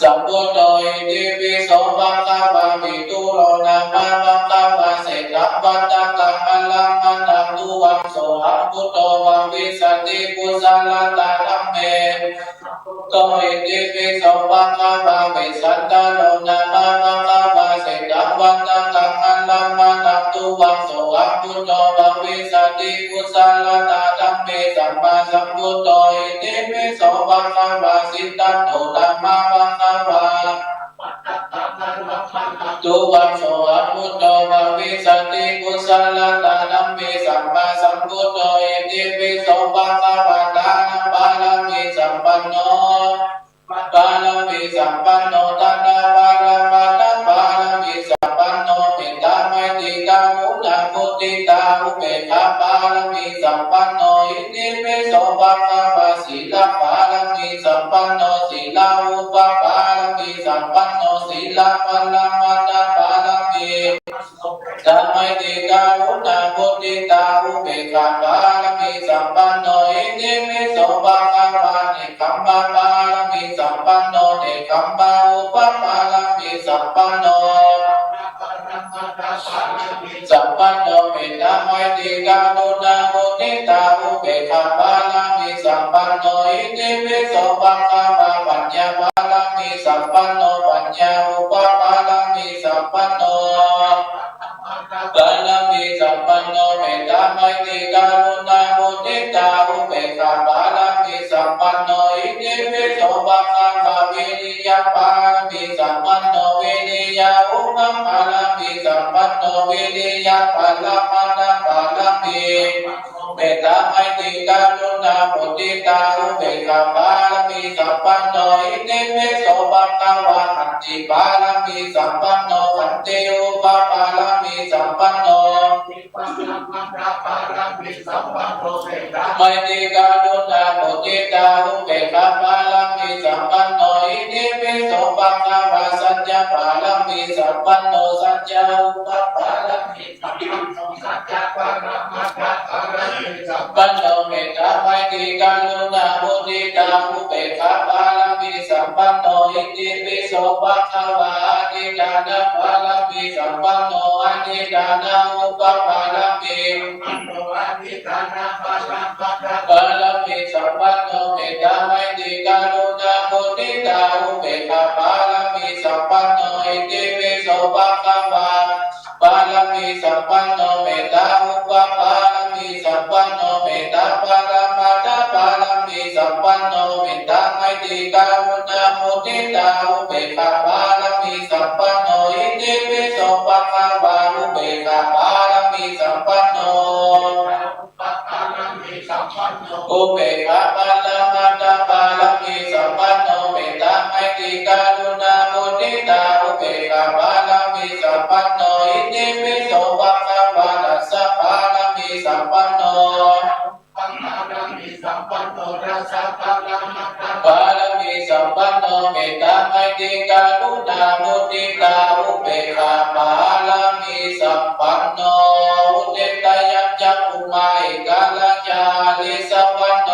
สัมพุทโธอิติปิโสภะคะวะวิตุโรนะมะภะคะวะเสตังวัตตังอะลังมะนังตุวังโสอังพุทโธวะวิสติกุศลตาธัมเมโตอิติปิโสภะคะวะวิสัตตโรนะมะภะคะวะเสตังวัตตังอะลังมะนังตุวังโสอังพุทโธวะวิสติกุศลตาธัมเมสัมมาสัมพุทโธอิติปิโสภะคะวะสิตตัตโตธัมมาภะคะวะตุ ตุวังโสอัพุทโตภวิสติกุศลตานัมมิสัมมาสัมพุทโธอิติปิโสภะคะวะตานัมปาลามิสัมปันโนปาลามิสัมปันโนตัณหาปาลามานะปาลามิสัมปันโนเมตตาไมตริกามุตตะมุติตาอุเบกขาปาลามิสัมปันโนอิติปิโสภะคะวะสีลปาลามิสัมปันโนสีลาอุปปาลามิสัมปันโนสีลาปาลามานะปาลามิธรรมติกามุตตะมุติตาอุเบกขาปาลามิสัมปันโนอิติปิโสภะคะวะเนคขมมะปาลามิสัมปันโนเนคขมมะอุปปาลามิสัมปันโนสัมปันโนเมตตาไมตริกาโนนาโมนิตาอุเบกขาปาลามิสัมปันโนอิติปิโสภะคะวะปัญญาปาลามิสัมปันโนปัญญาอุปปาลามิสัมปันโนปาลามิสัมปันโนเมตตาไมตริกาโนนาโมนิตาอุเบกขาปาลามิสัมปันโนอิติปิโสภะคะวะวิริยะปาลามิสัมปันโนวิริยะอุปปาลามิสัมปันโนวิริยะปาลามานะปาลามิเมตตาไมตริกาโนนาโมนิตาอุเบกขาปาลามิสัมปันโนอิติปิโสภะคะวะขันติปาลามิสัมปันโนขันติอุปปาลามิสัมปันโนไมตริกาโนนาโมนิตาอุเบกขาปาลามิสัมปันโนอิติปิโสภะคะวะสัจจะปาลามิสัมปันโนสัจจะอุปปาลามิสัมปันโนสัจจะปาลามัตถะปาลามิสัมปันโนเมตตาไมตริกาโนนาโมนิตาอุเบกขาปาลามิสัมปันโนอิติปิโสภะคะวะอธิฐานะปาลามิสัมปันโนอธิฐานะอุปปาลามิปาลามิสัมปันโนเมตตาไมตริกาโนนาโมนิตาอุเบกขาปาลามิสัมปันโนอิติปิโสภะคะวะปาลามิสัมปันโนเมตตาอุปปาลามิสัมปันโนเมตตาปาลามาตะปาลามิสัมปันโนเมตตาไมตริกาโนนาโมนิตาอุเบกขาปาลามิสัมปันโนอิติปิโสภะคะวะอุเบกขาปาลามิสัมปันโนอุเบกขาปาลามาตะปาลามิสัมปันโนเมตตาไมตริกาโนนาโมนิตาอุเบกขาปาลามิสัมปันโนอิติปิโสภะคะวะตัสสะปาลามิสัมปันโนปาลามิสัมปันโนเมตตาไมตริกาโนนาโมนิตาอุเบกขาปาลามิสัมปันโนอุเทตยัจจะอุมาอิกาลจาลิสัพพันโน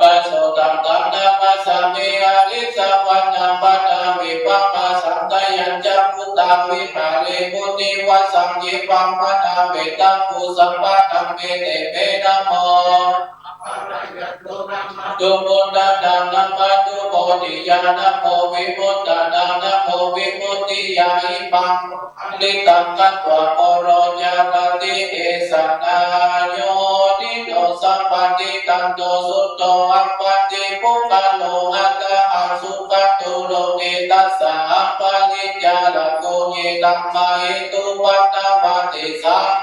ปัสโสตัมตัมนะมัสสามิอาลิสัพพันนาปัตตาวิปัปปะสัมตยัญจะพุทธาวิภาเลมุติวะสัมยิปัมปัตตาเวตังปุสัมปัตตัมเมเตเปนะโมตุมุตตะนัมนะมัตตุโพธิญาณโมวิมุตตะนัมนะโมวิมุตติยาอิปังลิตังกัตวะโมโรญาณติเอสนาโยติโตสัมปันติตันโตสุตโตอัปปันติปุคคโลอัตตะอาสุขัตตุโลเกตัสสะอัปปะนิจจาระโกเยตัมมาเหตุปัตตวะติสัง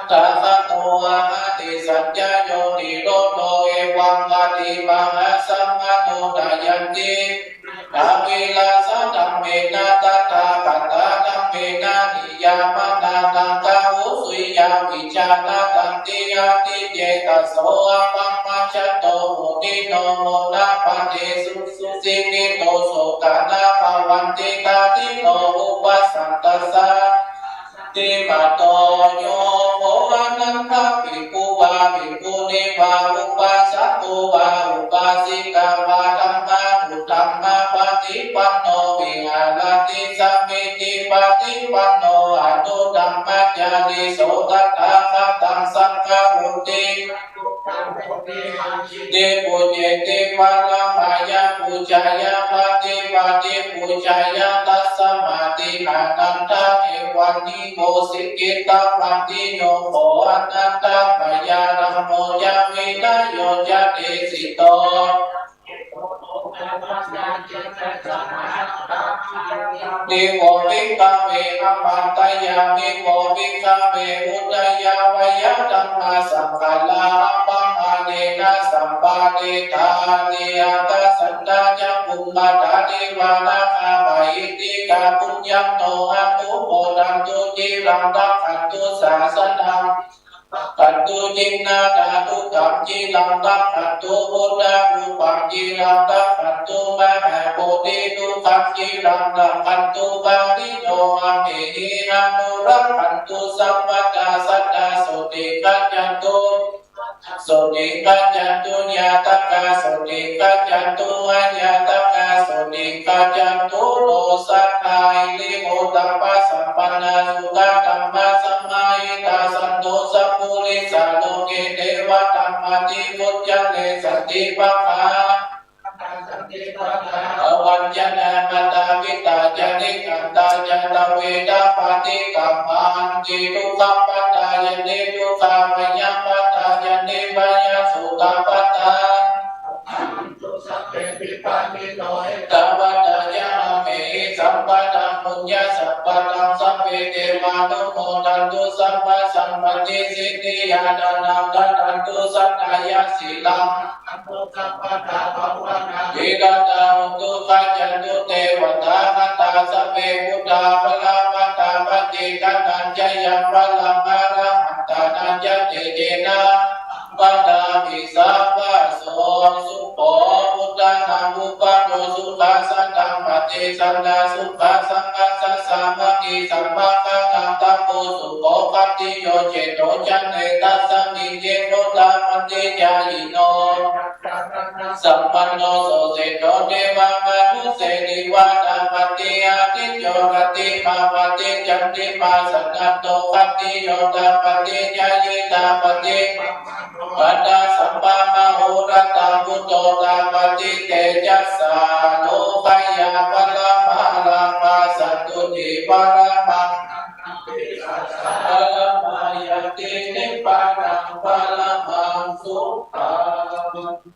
ตถาโตอะระติสัจจโยนิโรธโตเอวังอติปังสัมมาโนทายันติอาวิลาสตัมเมนะตถาคตาตัมเมนะนิยามนานังกาวุสุยาวิจานะตันติยาติเจตโสอะปัมมัจจโตมุนิโนโมนะปะเทสุสุสิกิโตโสกานะภวันติกาติโนอุปสัตตสะติปัตโตโยโมอนันทภิกขุวาภิกขุณีวาอุปาสัตตุวาอุปาสิกาวาธัมมาพุทธัมมาปฏิปันโนวิหารติสัมมิติปฏิปันโนอนุธัมมัจจาริโสตถาคตังสังฆมุติติปุญเยติปัลมายาปุจายาปฏิปฏิปุจายาตัสสมาติอานันตะเอวันนิโกสิกิตาปันติโยโหอนันตะปยานัมโมยามินะโยจะเตสิโต นิโมวิกาเวอมัตตยานิโมวิกาเวอุตยาวยตัมมาสังฆลาปังอาเนนะสัมปาเนตานิยตสันตาจักขุมมาตานิวานาคาไมติกาปุญญังโตอันตุโมดันตุจิรังดักขันตุสาสนังขันตุจินนาดาตุกัมจิรังดักขันตุบุตตะรูปังจิรังดักขันตุมหาโพธิตุกัมจิรังดักขันตุบาลิโนอาเมหิรานุรักขันตุสัมปัตตาสัตตาสุติกัจจันตุสุติกัจจันตุญาตกาสุติกัจจันตุอัญญาตกาสุติกัจจันตุโลสัทธายลิโมตัปปะสัมปันนาสุขตัมมาสัมมายิตาสันโตสัพพุริสาโลเกเทวะตัมมาติพุทธังเนสันติปัฏฐาอวัญญนามาตาวิตาจานิขันตาจันตเวดาปฏิกัมมันติทุกขปัตตายเนทุกขามยัมปัตตายเนวายสุตปัตตาตวัตยาเมสัมปัตมุญญาสัพพตังสัพเพเทวานุโมทันตุสัพพะสัมปติสิทธิยาดานังดันตุสัตตายาสีลังวิกตาอุตุปัจจันตุเทวตาคตาสัพเพพุทธาภลาภัตตาปฏิกันัญจยัมภลังอาระหัตตานัญจเจเจนะปัตตาภิสัพพะโสสุโขพุทธานามุปโนสุขาสันตังปฏิสันดาสุขาสังฆัสสะสามัคคีสัมภะคะนังตัปโปสุโขปัตติโยเจโตจันเนตัสสมิเจโตตามันเตจายิโนสัมปันโนโสเสโตเทวามนุเสนิวาตาปฏิอาทิโยรติมาปฏิจันติมาสันนัตโตปฏิโยตาปฏิจายิตาปฏิปัตตาสัมปะมโหรตาพุทโตตาปฏิเตจัสสาโลภยาปะละมะละมาสัตตุติปะระมังปะละมายตินิปะนังปะละมังสุขัง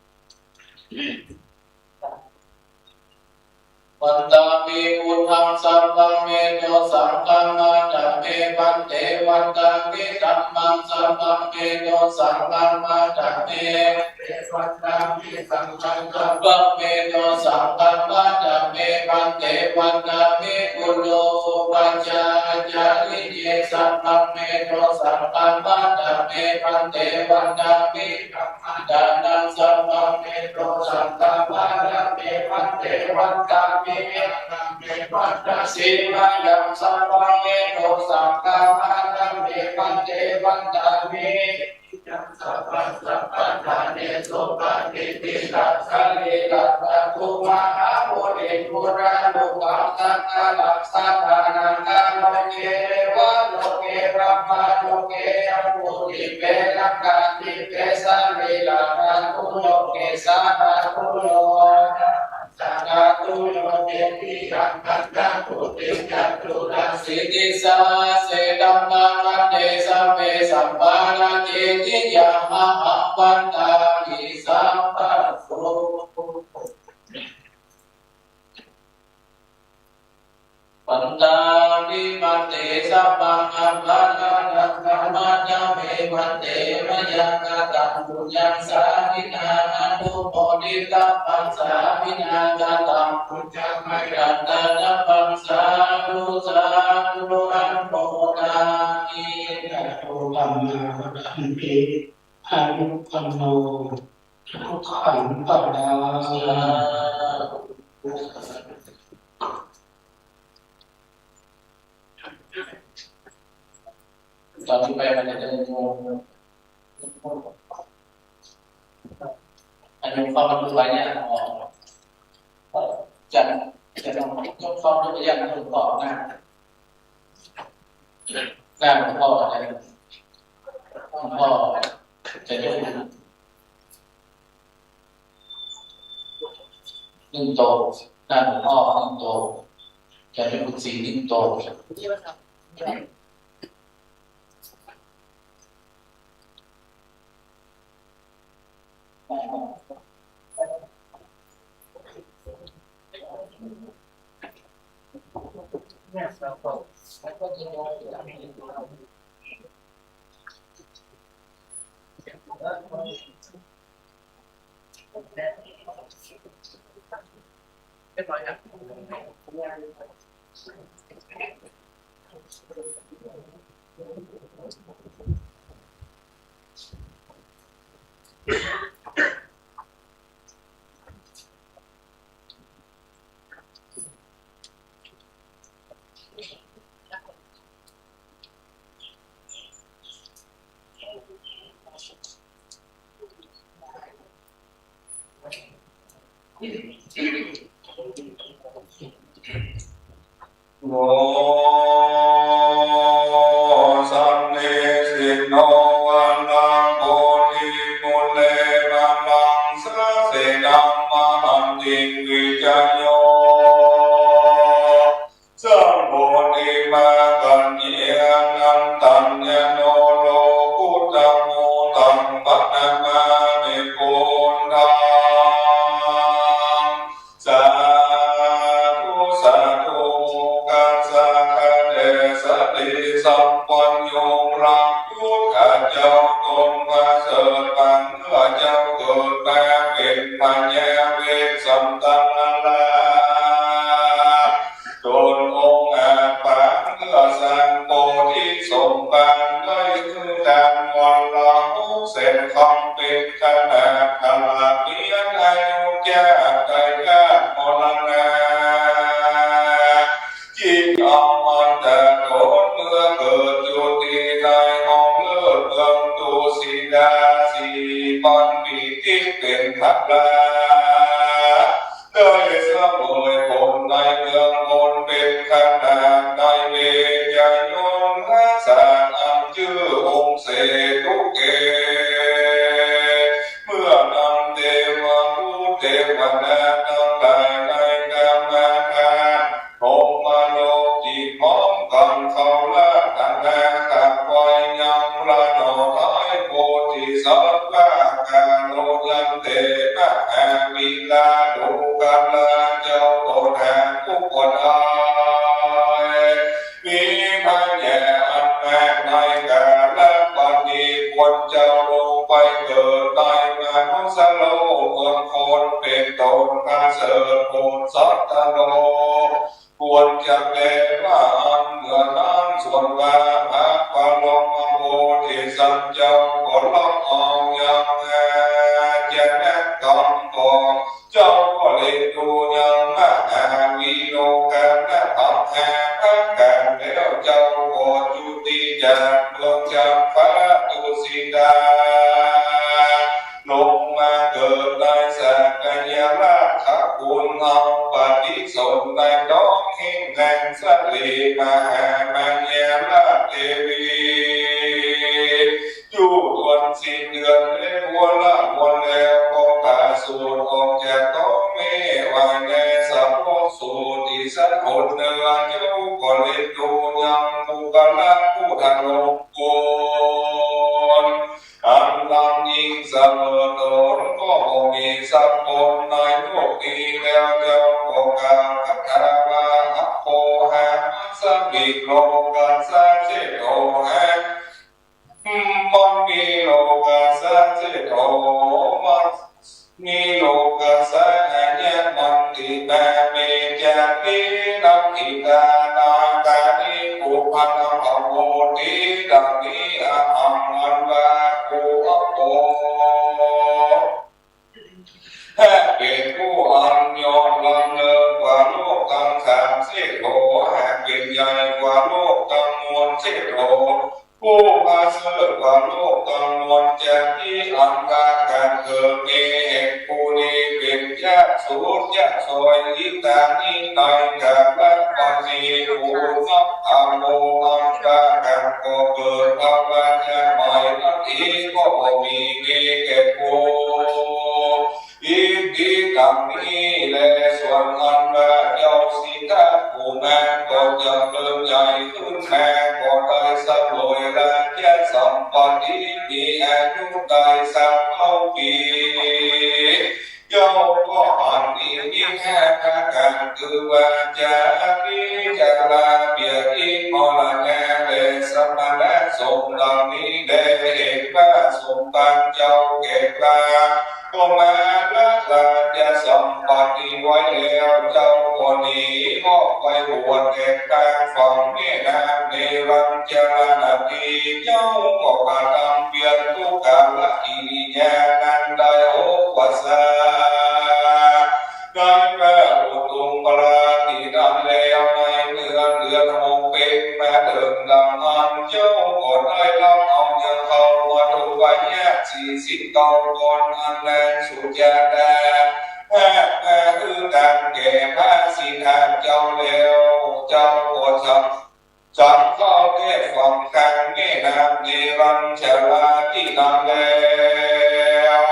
วันตามิอุทังสัมปังเมโตสังฆังมาตัมเมปันเตวันตามิธัมมังสัมปังเมโตสังฆังมาตัมเมวันตามิสังฆังสัมปังเมโตสังฆังมาตัมเมปันเตวันตามิปุโรปัญจาจาริเยสัมปังเมโตสังฆังมาตัมเมปันเตวันตามิธัมมังดานังสัมปังเมโตสังฆังมาตัมเมปันเตวันตามิปัตตสีมายังสัมปังเมโตสังฆามาตัมเมปันเตวันตามิยังสัพพะสัพพะทานเนสุปฏิติตัสสะเลกัตตะคุมหาโมเดปุรานุกังสัตตะลักษะทานังกาโลเกวะโลเกพระมาโลเกอปุติเปลักขติเปสัลเลลาภะคุโลเกสาภะคุโลสังฆาตุโยเจติยันตัตตะปุติจัตตุรัสสิติสาเสดัมมังเตสัมเปสัมปาราเจติยามะหังวันตาหิสัมปัสโสปันตาวิมัตเตสัพพังอัปปะกะนังกัมมัจจเมวันเตมยังกตังปุญญังสาวินาอนุโมทิตัมปังสาวินากตังปุญญังมยันตนะปังสาธุสาธุอันโมทามิโอธัมมังอัมภิอายุปันโนทุกขังปะดาตอนที่ไปมันจะเดินงงอันนี้ความรู้ไว้เนี่ยจะต้องยกความรู้ไปยังหลวงพ่อหน้าหลวงพ่ออะไรหลวงพ่อจะยกนึ่งโตหน้าหลวงพ่อนึ่งโตจะเป็นกุศลนึ่งโต โมสันนิสิโนวันลังโพธิมุเลวันลังสะเสนังมหันติวิจโยสัมโพธิมากัญเยนันตัญญโนโลกุตโมตังปัตตมามิโกณทังสาธุสาธุกัสสะคะเดสติสัมปัญโยรังพุทธเจ้าตนประเสริฐบังเมื่อเจ้าเกิดมาเป็นปัญญาเวสสัมตังลาจนองค์อาจปางเมื่อสร้างโพธิสมบัติได้คือการวันละหุเสร็จคำเป็นขนาดขนาดเพียงอายุแก่ใจกล้ามรณะจิตเอามันแต่โดนเมื่อเกิดอยู่ที่ในห้องเลือดเมืองตุสิดาสีปันปีที่เป็นพักลาได้เสมอคนในเมืองคนเป็นขนาดในเวญญาโยนอาสาอันชื่อองค์เสตุเกเมื่อนำเทวรูปเทวดาทั้งหลายในกรรมฐานองค์มโนจิตพร้อมกันเขาละกันนาขับไว้ยังระนอท้ายโพธิสัตว์ละกาโลยันเตนะแห่งวิลาดูกันละเจ้าตนแห่งทุกคนอายมีพันแย่อันแม่ในกาละปัญญีควรเจ้าลงไปเกิดในมนุสโลกเมืองคนเป็นตนประเสริฐโพธิสัตว์โลกควรจะเป็นว่าอันเหมือนนั้นส่วนว่าพระปรมโพธิสัตว์เจ้าก็ล้อมอองยังแงจะแนะกำก่อเจ้าก็เลยดูยังมหาวิโลกันและทำแห่พักกันแล้วเจ้าก็จุติจากเมืองจากฟ้าตุสิดาลงมาเกิดในสักกายราชคุณเอาปฏิสนในน้องหิ่งแห่งสลีมหามัญญาราชเทวีอยู่ตวนสิ้นเดือนเลี้ยงวัวละวัวแล้วก็กาสูดออกจากท้องแม่วันในสัพพสูติสัตว์คนเนื้อเจ้าก็เล่นดูยังผู้กำลังผู้ทันลงโกนอันลำยิงเสมอตนก็มีสัพพนในโลกนี้แล้วเจ้าก็กล่าวคาถาว่าอัปโปหะสัมมิโลกัสสะเจโตหะมันมีโลกัสสะเจโตมันมีโลกัสสะอัญญมันติตาเมจักขินักขิตานาคานิปุพันธะโมติดังนี้อะหังอันว่ากูอัปโปเป็นผู้อันยอดลำเนินกว่าโลกทั้งสามสิบโลแห่งเป็นใหญ่กว่าโลกทั้งมวลสิบโลผู้มาเสริฐกว่าโลกทั้งมวลจากที่อันกาการเกิดมีเหตุผู้นี้เป็นยะสูญยะซอยอิตานิในกาลปัญญีผู้นับธรรมโมอันกาการก็เกิดภาวะจะใหม่นาทีก็มีเกิดผู้อิติตังนี้และส่วนอันว่าเจ้าสิทาผู้แม่ก็จะเริ่มใหญ่ขึ้นแม่ก็ได้สักลอยและแค่สัมปติมีอายุได้สักเอาปีเจ้าก็อันนี้มีแค่การคือว่าจะพิจารณาเบียด สมดังนี้ได้เห็นพระสมบัติเจ้าเก่กล้าก็มาละลาจะสัมปติไว้แล้วเจ้าคนนี้มอบไปบวชแก่กลางฝั่งแม่น้ำในรังจรณทีเจ้าก็กระทำเปลี่ยนทุกกาลกิริยานั้นได้โอวาสาได้แม่อุตุมปราติดำแล้วในเดือนหกเป็นแม่เดินดังอันเจ้าก็ได้รับเอาเงินเขาวัตถุวัย40 กองบนอันแรงสุจาระแม่คือการแก่พระสิทธาเจ้าแล้วเจ้าก็จับเข้าเทศฟังกันแม่นางเดรัญชราที่นำแล้ว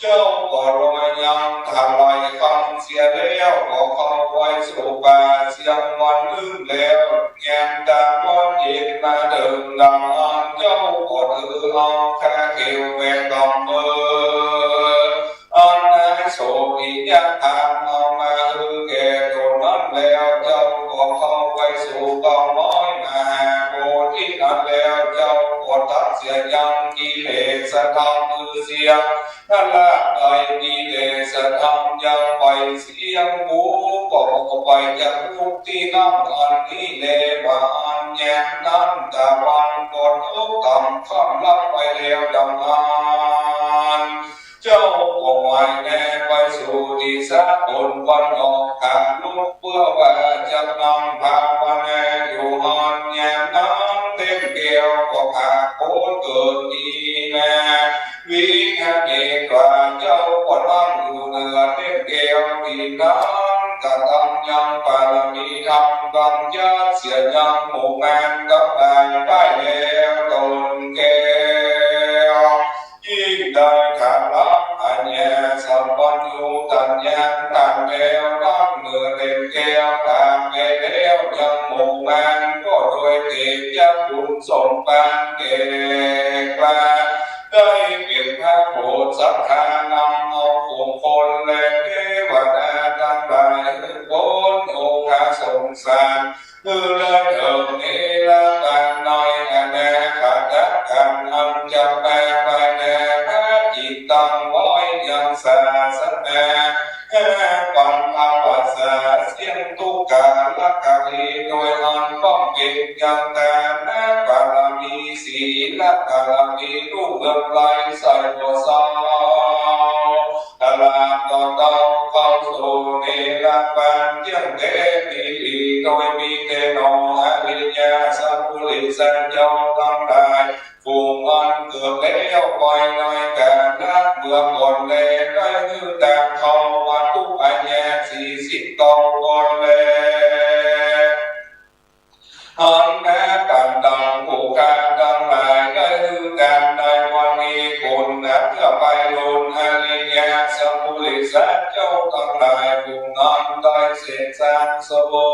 เจ้าก็รอยยังทลายคำเสียแล้วก็เข้าไว้สู่ป่าเสียงวันลืมแล้วแงมตาวันเย็นมาเดินดังอันเจ้าก็ถือเอาแค่เกี่ยวแบกดอกมืออันนายโสภิยะทางเอามาคือแก่ตัวนั้นแล้วเจ้าก็เข้าไปสู่กองน้อยมาโพธินั้นแล้วเจ้าก็ตัดเสียยังกิเลสธรรมมือเสียงนั่นละได้กิเลสธรรมยังไปเสียงหูก็ไปจากทุกที่นั่งอันนี้เลบานแย่นั้นตะวันก่อนทุกต่ำข้ามลับไปแล้วดำนานเจ้าก็ไหวแน่ไปสู่ที่สากลวันออกขาลุกเพื่อว่าจะนำพามาแน่อยู่หอนแย่นั้นเต็มเกี่ยวก็ขาโคเกิดดีแน่วิหารเอกว่าเจ้าก็นั่งอยู่เหนือเต็มเกี่ยวดีนั้นกระทำยังปารมีทำกำยัดเสียยังหมู่งานกับได้ได้แล้วตนแก้วยิ่งได้ขาลับอันแย่สัมปันอยู่ตัญญาตันแล้วตั้งเนื้อเต็มแก้วทางไปแล้วยังหมู่งานก็โดยเก็บยักบุญสมปานเก่กล้าได้เปลี่ยนพระโพธิ์สักขานำเอาผู้คนและเทวดาทั้งหลายบนองค์พระสงสารคือละเถิดนี้ละกันน้อยแน่ขัดกันอันจะแปลไปแน่พระจิตตังไว้ยังศาสนาปัญญาวัสสะเสียงทุกกาละกะลีโดยอันป้องเป็นยังแต่แม้บารมีศีลบารมีรูปเดิมไหลใส่หัวเสาตลาดก็ต้องเข้าสู่เนรปัญญ์เทปีโดยมีเทโนอริยสัพพุริสัญญาทั้งหลายฝูงอันเกิดแล้วปล่อยน้อยกันนักเมื่อก่อนเลยได้คือแต่เขาวัตถุปัญญา40 กองบนเลยอันแม้กันดังผู้การดังหลายได้คือการในวันนี้คุณนะเพื่อไปลุนอริยสัพพุริสัจเจ้าทั้งหลายผู้นั้นได้เสกสร้างสบา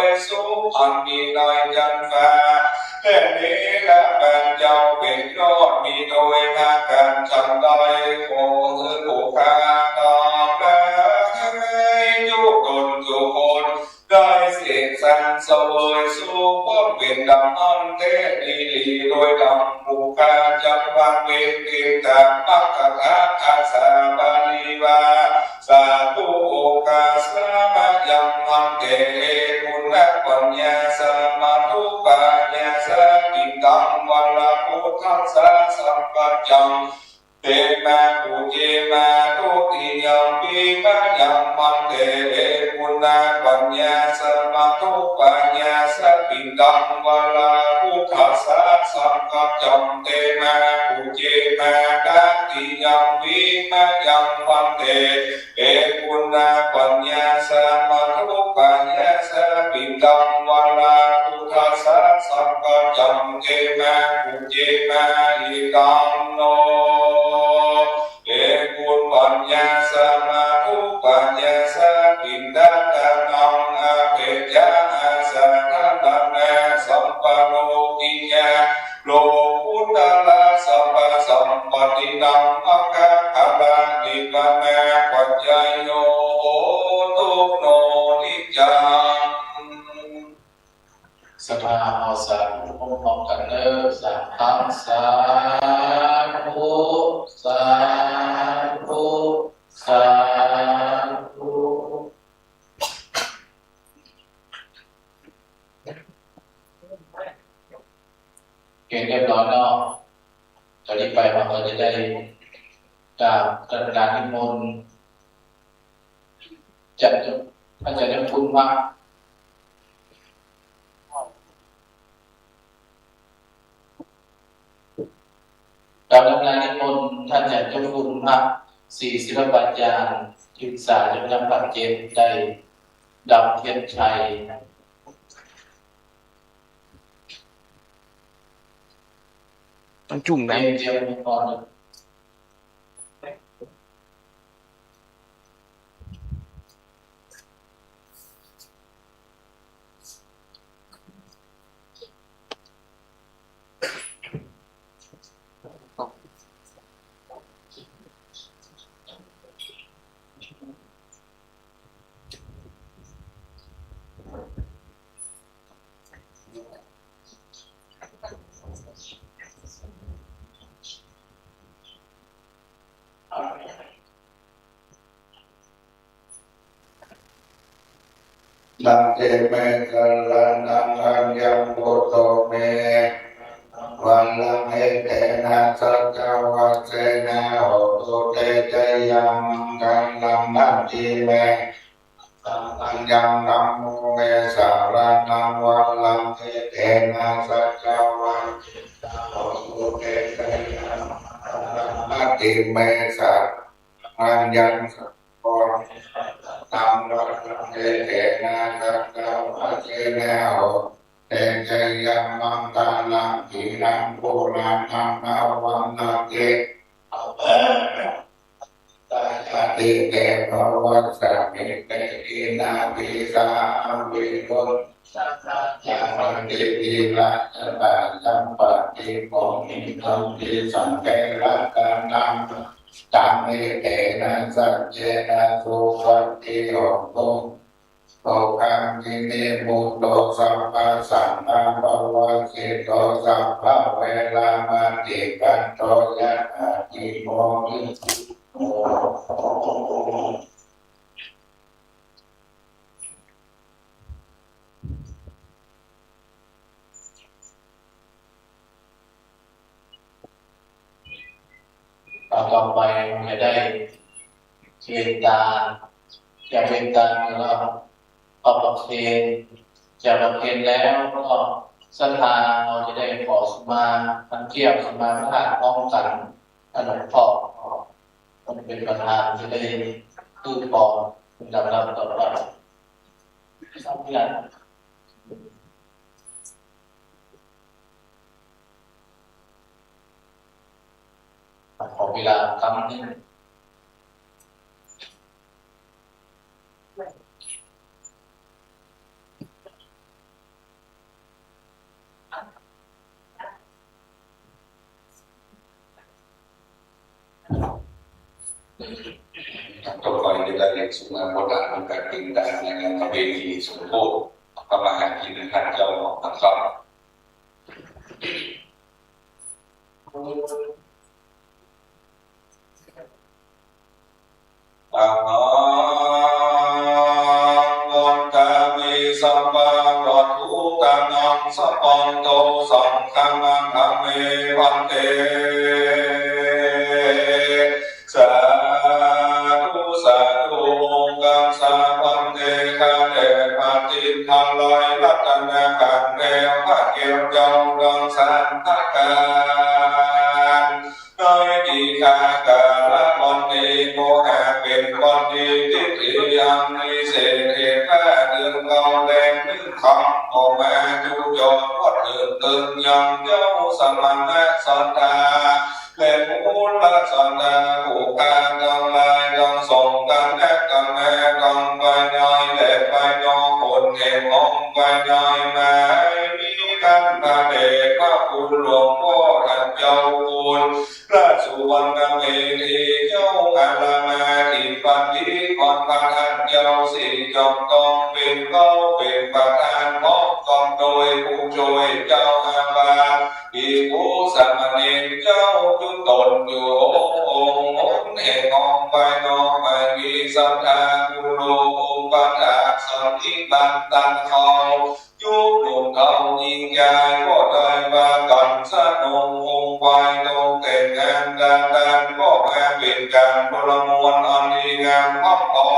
ยสุขอันมีในจันฟ้าแต่นี้ละเป็นเจ้าเป็นยอดมีโดยทางการฉันได้โคคือผู้ค้าตามได้ยุตนทุกคนได้เสกสรรสวยสุขพ้นเป็นดำอันเทดีโดยดำผู้ค้าจักวันเวทเกิตาปักขะอาสาบาลีวาสาธุโอกาสมายังอันเกปุณณปัญญาสมาธุปัญญาสกิตังวัลพุทธัสสะสัมปัจจังเตมาปุเจมาทุติยังปีมายังมันเตปุณณปัญญาสมาธุปัญญาสกิตังวัลพุทธัสสะสัมปัจจังเตมาปุเจมาตัติยังปีมายังมันเตปุณณปัญญาสมาธุปัญญาสกิตังวัลพุทธัสสะสัมปัจจังเตมาปุเจมาอิตังโนปุญปัญญาสมาธุปัญญาสกินดัตตังอาเปจาอาสาทันตันสัมปโลกิยาโลกุตละสัมปสัมปตินังอัคคะภลานิกานาปัจจายโยตุโนนิจังสภาเอาสาธุพร้อมกันเลิกสา อังสาธุสาธุสาธุเก่งเรียบร้อยเนาะตอนนี้ไปเราก็จะได้กราบกระดานนิมนต์จัดพระเจ้าเจ้าคุณพระเราดำเนินนิมนต์ท่านเจ้าคุณพระสี่ศิลปัญญาทิศาจำนำปัจเจกได้ดับเทียนชัยต้องจุ่มน้ำ เจียวมีก่อนนังเจเมกัลลันนังอัญญังโกโตเมวันลังเอเตนะสัจจวัสเสนะโหตุเตเจยังกัลลังนันทิเมอัญญังนัมโมเมสารานังวันลังเอเตนะสัจจวัสเสนะโหตุเตเจยังนันทิเมสัจอัญญังสัพพะตามรักเทนะสัจจวัสเสนะโหเตเจยังมังตาลังทีนังโพลังนังนาวันนาเกตาติเตภวัสสะเมเตอินาปิสาวิรุตยังมันติปิละตาจัมปติโกมิธัมปิสังเกละกันนังตัมเมเตนะสัจเจนะสุวัตติโหตุโตคังกินิมุตโตสัพพะสังฆะภวัสสิโตสัพพะเวลามาติกันโตยะอะติโมหิโอต่อไปจะได้เทียนตาจะเป็นตาแล้วก็ประเคนจะประเคนแล้วก็ศรัทธาเราจะได้ขอสมาทันเทียบสมาพระธาตุพร้อมกันหลวงพ่อต้องเป็นประธานจะได้ตื้อปอเป็นลำดับต่อไปสามอย่างขอเวลาคำนึงตัวคอยในรายละเอียดสุมาโบราณของการดึงดันในงานประเพณีสมโภชพระมหากินท่านเจ้าของทั้งสองตังวันตามิสัมปะวัตถุตังอังสัพพันโตสังฆังอังเมวันเตสาธุสาธุกังสาพันเตคะเดปฏิทังลอยรัตนะกันเดวพระเกี่ยวเจ้าดังสันทการน้อยดีคากาละวันนี้โมหะเป็นวันดีทิฏฐิยังมีเศษเหตุแค่เดือนเงาแดงนึกคำออกมาจุยอดวัดเดินตึงยังเจ้าสมันและสันตาและมูลสันตาผู้การกังลายกังส่งกันแอกกันแม่กังไปน้อยและไปน้องคนเก็บมองไปน้อยแม่มีกันตาเด็กพระคุณหลวงพ่อท่านเจ้าคุณพระสุวรรณเมธีเจ้าอาลามาที่ปันทีก่อนประธานเจ้าสี่จอมกองเป็นเขาเป็นประธานพร้อมกองโดยผู้ช่วยเจ้าอาบาอีผู้ส ตนอยู่องค์เหตุของไปน้องไม่มีสัมผัสกุโลปัญญาสันติบันตันเขายุบหนุนเขายิ่งใหญ่ก็ได้ว่ากันสนุกองค์ไปตรงเต็มงานดันก็แพ้เป็นการประมวลอันดีงามพักผ่อ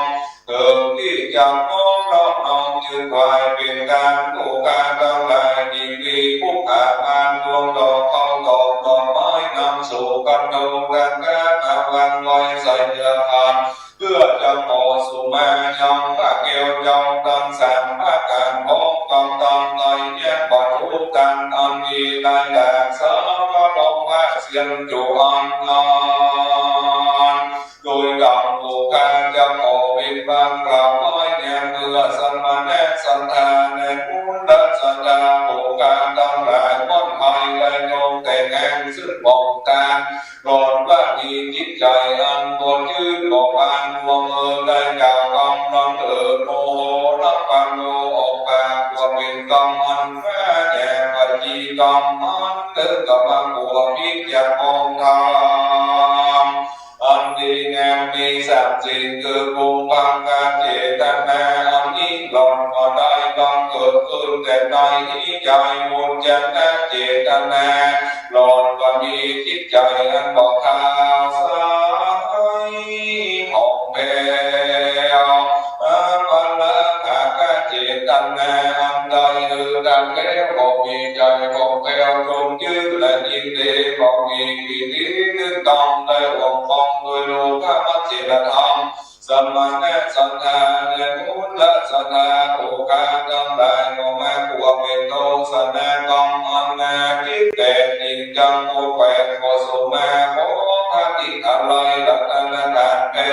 นเติมที่จับน้องน้องจึงกลายเป็นการผู้การทั้งหลายยิ่งดีผู้อาภาดวงดอกทองดอกดอกไม้นำสู่กันดูกันแก่นำวันลอยใส่เรือผ่านเพื่อจะขอสู่แม่ยังพระเกลยองดังแสงพระการของกำตังในแยกบรรทุกกันอันมีได้แดงสารลงแม่เสียงจูอันนานโดยดังผู้การจะขอวินบางกล่าวน้อยเนี่ยเมื่อสมาแนสันทาในพุทธสัจจาผู้การทั้งหลายพ้นภัยและโยมแต่แห่งซึ่งบอกการรอนว่ามีจิตใจอันบริสุทธิ์บอกอันวงได้กล่าวกำลังโมรับปันโนออกปากว่าเป็นกรรมอันแท้แก่ปัจจีกรรมอันเกิดกับบังบัวพิจารณาธรรมอันดีงามมีสัจจริงคือภูมิปังการเจตนาอันนี้หลอนก็ได้บังเกิดขึ้นแต่ในที่ใจมุนจันทเจตนาหลอนก็มีจิตใจอันบอกข่าวสายหอกแผ่วปัญละขาเจตนาอันใดคือดังแล้วบอกมีใจบอกแผ่วลงยืดและยินดีบอกมีปีตินึกต้องได้หวังฟองโดยโลกมัจเจตธรรมสมานะสันทาเนมุตละสันทาโอกาทั้งหลายโนมาผัวเป็นโตสนะกองอันนาทิเตติจังโอแปดโคสุมาโมภะติอะไรลัตนาการแพ้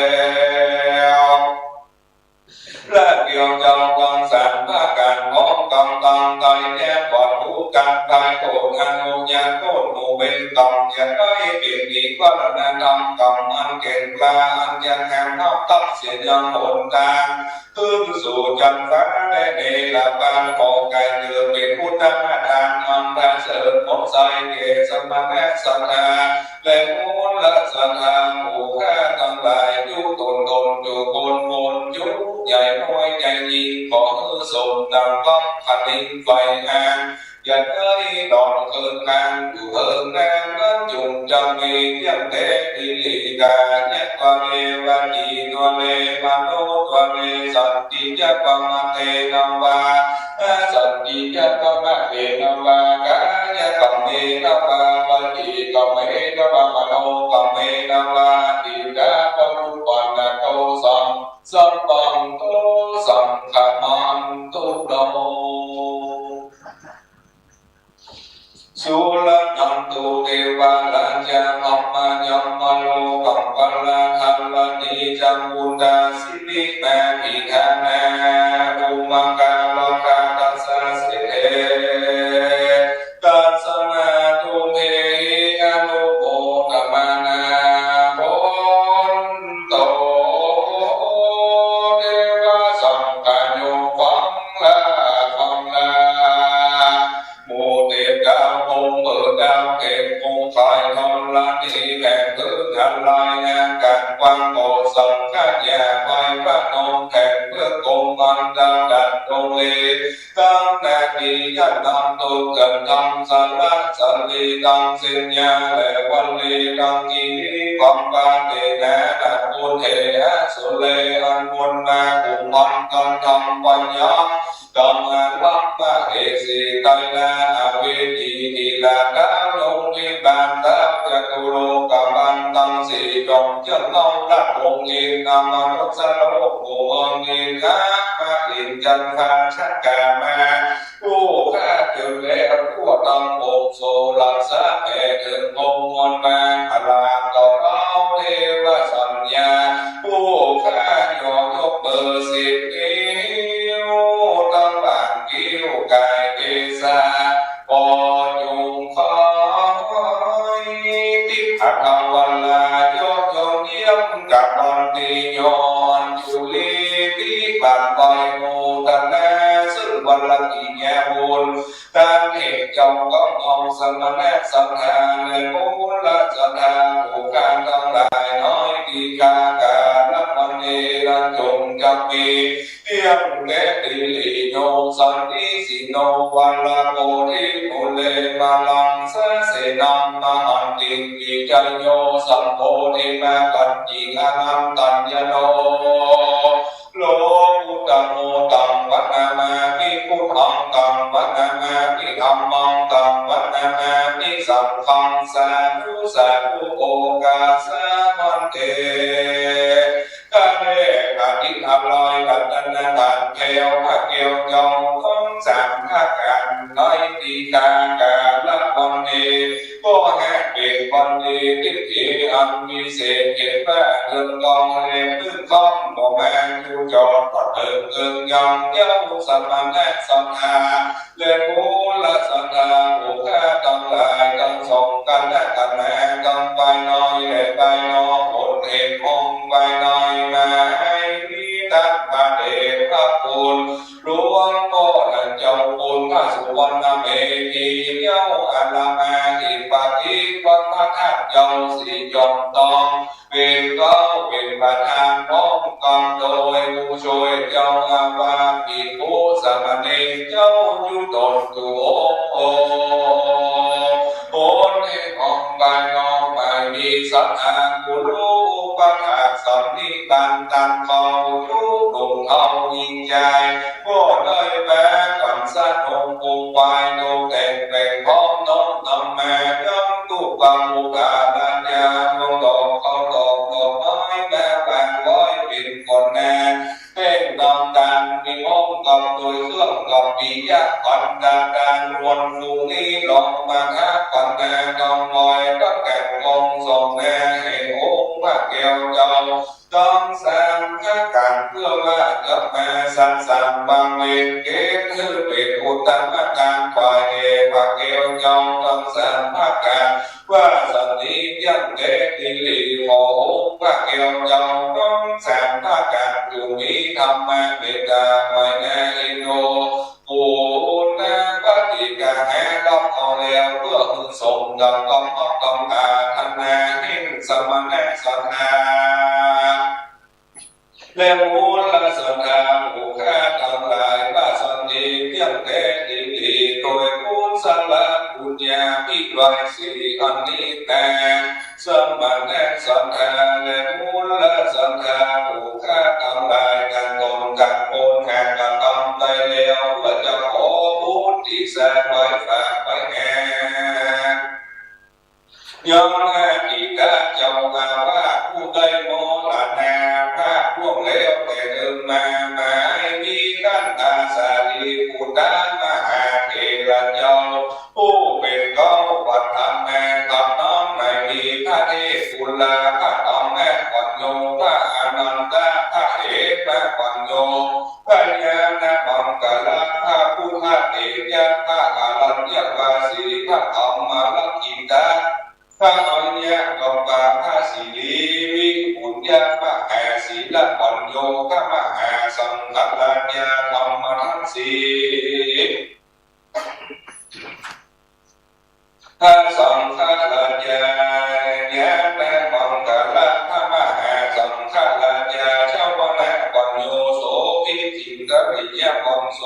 และเกี่ยวจังกังสันภาการของกำตังใจแยกบอดหูกันใจโกรธอนุญาโกรธหมู่เป็นกำยังได้เปลี่ยนอีกว่านาดำกำอันเก่งกล้าอันยังแหงนับตับเสียยังหนทางขึ้นสู่จันทร์และเนรบาลของกายเดือเป็นพุทธมาทานอันได้เสริมหมดใจเกศสมานะสันทาและมูลสันทาผู้ข้าทั้งหลายอยู่ตนอยู่คนอยู่ใหญ่น้อยใหญ่ยิ่งขอสมดังต้องพันดินไฟแหงอย่าได้ดอนเกินนางอยู่เฮิงนางนั้นจุงจังมียังเทพิลิกาเนี่ยตัวเมวันดีตัวเมวันโนตัวเมสันติจักปังเทนวาสันติจักปังเทนวากายกัมเมนวาวันดีกัมเมนวามโนกัมเมนวาติกาปังปันโตสัมปังโตสังขมันตุโดสุลันตันตุเทวาลัญญามัมมายัมมาโลกัมปัลลาคัลลานิจัมบุญดาสิริแมปิธานาอุมังกาลกาตัสสะเสเทตัสสะตุเมอนุโภคมานาโภโตเทวะสังฆโยฟังลาฟังลาโมเตกาโมเปิดดาวเก็บคงไฟทอนลานีแผ่นพื้นทันลายงานการกวางโบสังฆยาไฟพระนมแผ่นเพื่อกงมันดาวดัดโรงเรีตั้งนาทียันนำตุกันทำสาระสันลีตังสิญญาและวันลีตังกีความบานเตนะดัดบุญเทอะสุเลอันบุญนากุมันกันทำปัญญากำลังวัปปะเอสีไตนาอเวทีทีลาดาวลงวิบานทัพจตุโลกบันตังสีจงเจ้าน้องรักองค์อินนามนุสโลกโกเงินนะพระอินจันทราชักกามาผู้ข้าเกิดแล้วผู้ตังโอกโซลัสสะเอถึงองค์มนมาพลาต่อเราเทวสัญญาผู้ข้ายกยกเบอร์สิบนิ้วตั้งบางกิ้วกายเกษาปอยุงคอยติดขัดวันลายกยงเยี่ยมกับตอนตีย้อนจุลีที่บันไปโมตันนาซึ่งวันละกี่แง่บุญการเหตุจงก้ององส มณะสัทธาและมูลสัทธาผู้การทั้งหลายน้อยดีกาการัวันเนรันจงจำปีเพียงเดติลิโยสันติสิโนวันละโกธิมุเลมาลังสเสนังมหันติกิจโยสัมโพธิมากัจจิอนันตัญญโนโลกุตโมตังวัฏมามิพุทธังตังวัฏมามิธัมมังตังวัฏมามิสังฆังสาธุสาธุโอกาสะมันเตกะเรกะทิทำลอยกัตนาตันเกวพระเกวจงต้องสามพระกันน้อยดีกากาละวันนี้ก็แห่เป็นวันนี้ทิฏฐิอันมีเศษเก็บแม่เงินกองเรียนขึ้นคล้องบอกแม่ดูจอดปัดเอิงยังเย้าสัมมาแน่สัมมาเลมูละสัมมาโอแค่ตั้งหลายตั้งสองกันและกันแม่ตั้งไปน้อยและไปน้อยผลเห็นมองไปน้อยมาให้มีตักพระเดชพระคุณหลวงพ่อเจ้าคุณพระสุวรรณเมธีเย้าอาลามาที่ปฏิวัติพระธาตุเจ้าสีจอมตองเป็นก็เป็นประธานน้อมกำโดยผู้ช่วยเจ้าอาวาสปีผู้สามเณรเจ้าอยู่ตนตัวโอนให้ของบานน้องไม่มีสัตว์อากุรู้ปัญหาสันนิบันตันเขารู้ดวงเขายิ่งใหญ่ก็เลยแม้กันสัตว์องค์ปูไปโนแต่งแต่งพร้อมน้องนำแม่น้ำตู้บังมุกาดัญญาลงดอกเขาดอกดอกไม้แม่แปงร้อยเป็นคนแน่เพ่งดำดันมีห้องกับโดยเครื่องกับปียะปันดาการรวนฟูนี้ลงมาหาปันแน่กำลอยก็แก่งงส่งแน่ให้องค์พระแก้วเจ้าต้องสร้างการเพื่อว่าจะแม่สันสัมบังเวนเกตคือเป็นอุตตมการฝ่ายเอพระแก้วเจ้าต้องสร้างภาคการว่าสันนิยังเดติลิโมพระแก้วเจ้าต้องสร้างภาคการอยู่มีธรรมะเบตาไว้ในอินโนปูนาปฏิกาแห่รับเอาแล้วเพื่อมือส่งดังต้องอาทันนาหินสมณะสัทธาและมูลสัทธาผู้ข้าทั้งหลายว่าสันติเพียงแต่ดีโดยมูลสัลละปุญญาภิวัยสิอันนี้แต่สมณะสัทธาและมูลสัทธาผู้ข้าทั้งหลายกันตนกันโอนแห่งกันทำได้แล้วเพื่อจะขอบุญที่แสนไว้ฝากไว้แห่ยอมแห่ที่กาเจ้าว่าผู้ใดโมละนาภาคพวกเลวแต่เดิมมาให้มีกันตาสาลีผู้ดานมหาเทระเจ้าผู้เป็นเก้าปัตตาแม่กับน้องไม่มีพระเทพกุลาพระตองแม่ปัญโยพระอนันตพระเอกพระปัญโยพระญาณบังกลาพระพุทธเอกยะพระอารัญญวาสีพระธรรมลักขิตาพระอัญญะกปาพระศิลีวิปุญญาพระแห่ศีลปัญโยพระมหาสังฆราชาธรรมทัศสีพระสังฆราชาญาณบังกลาพระมหาสังฆราชาเจ้าวนะปัญโยโสภิจิตริยปัญโส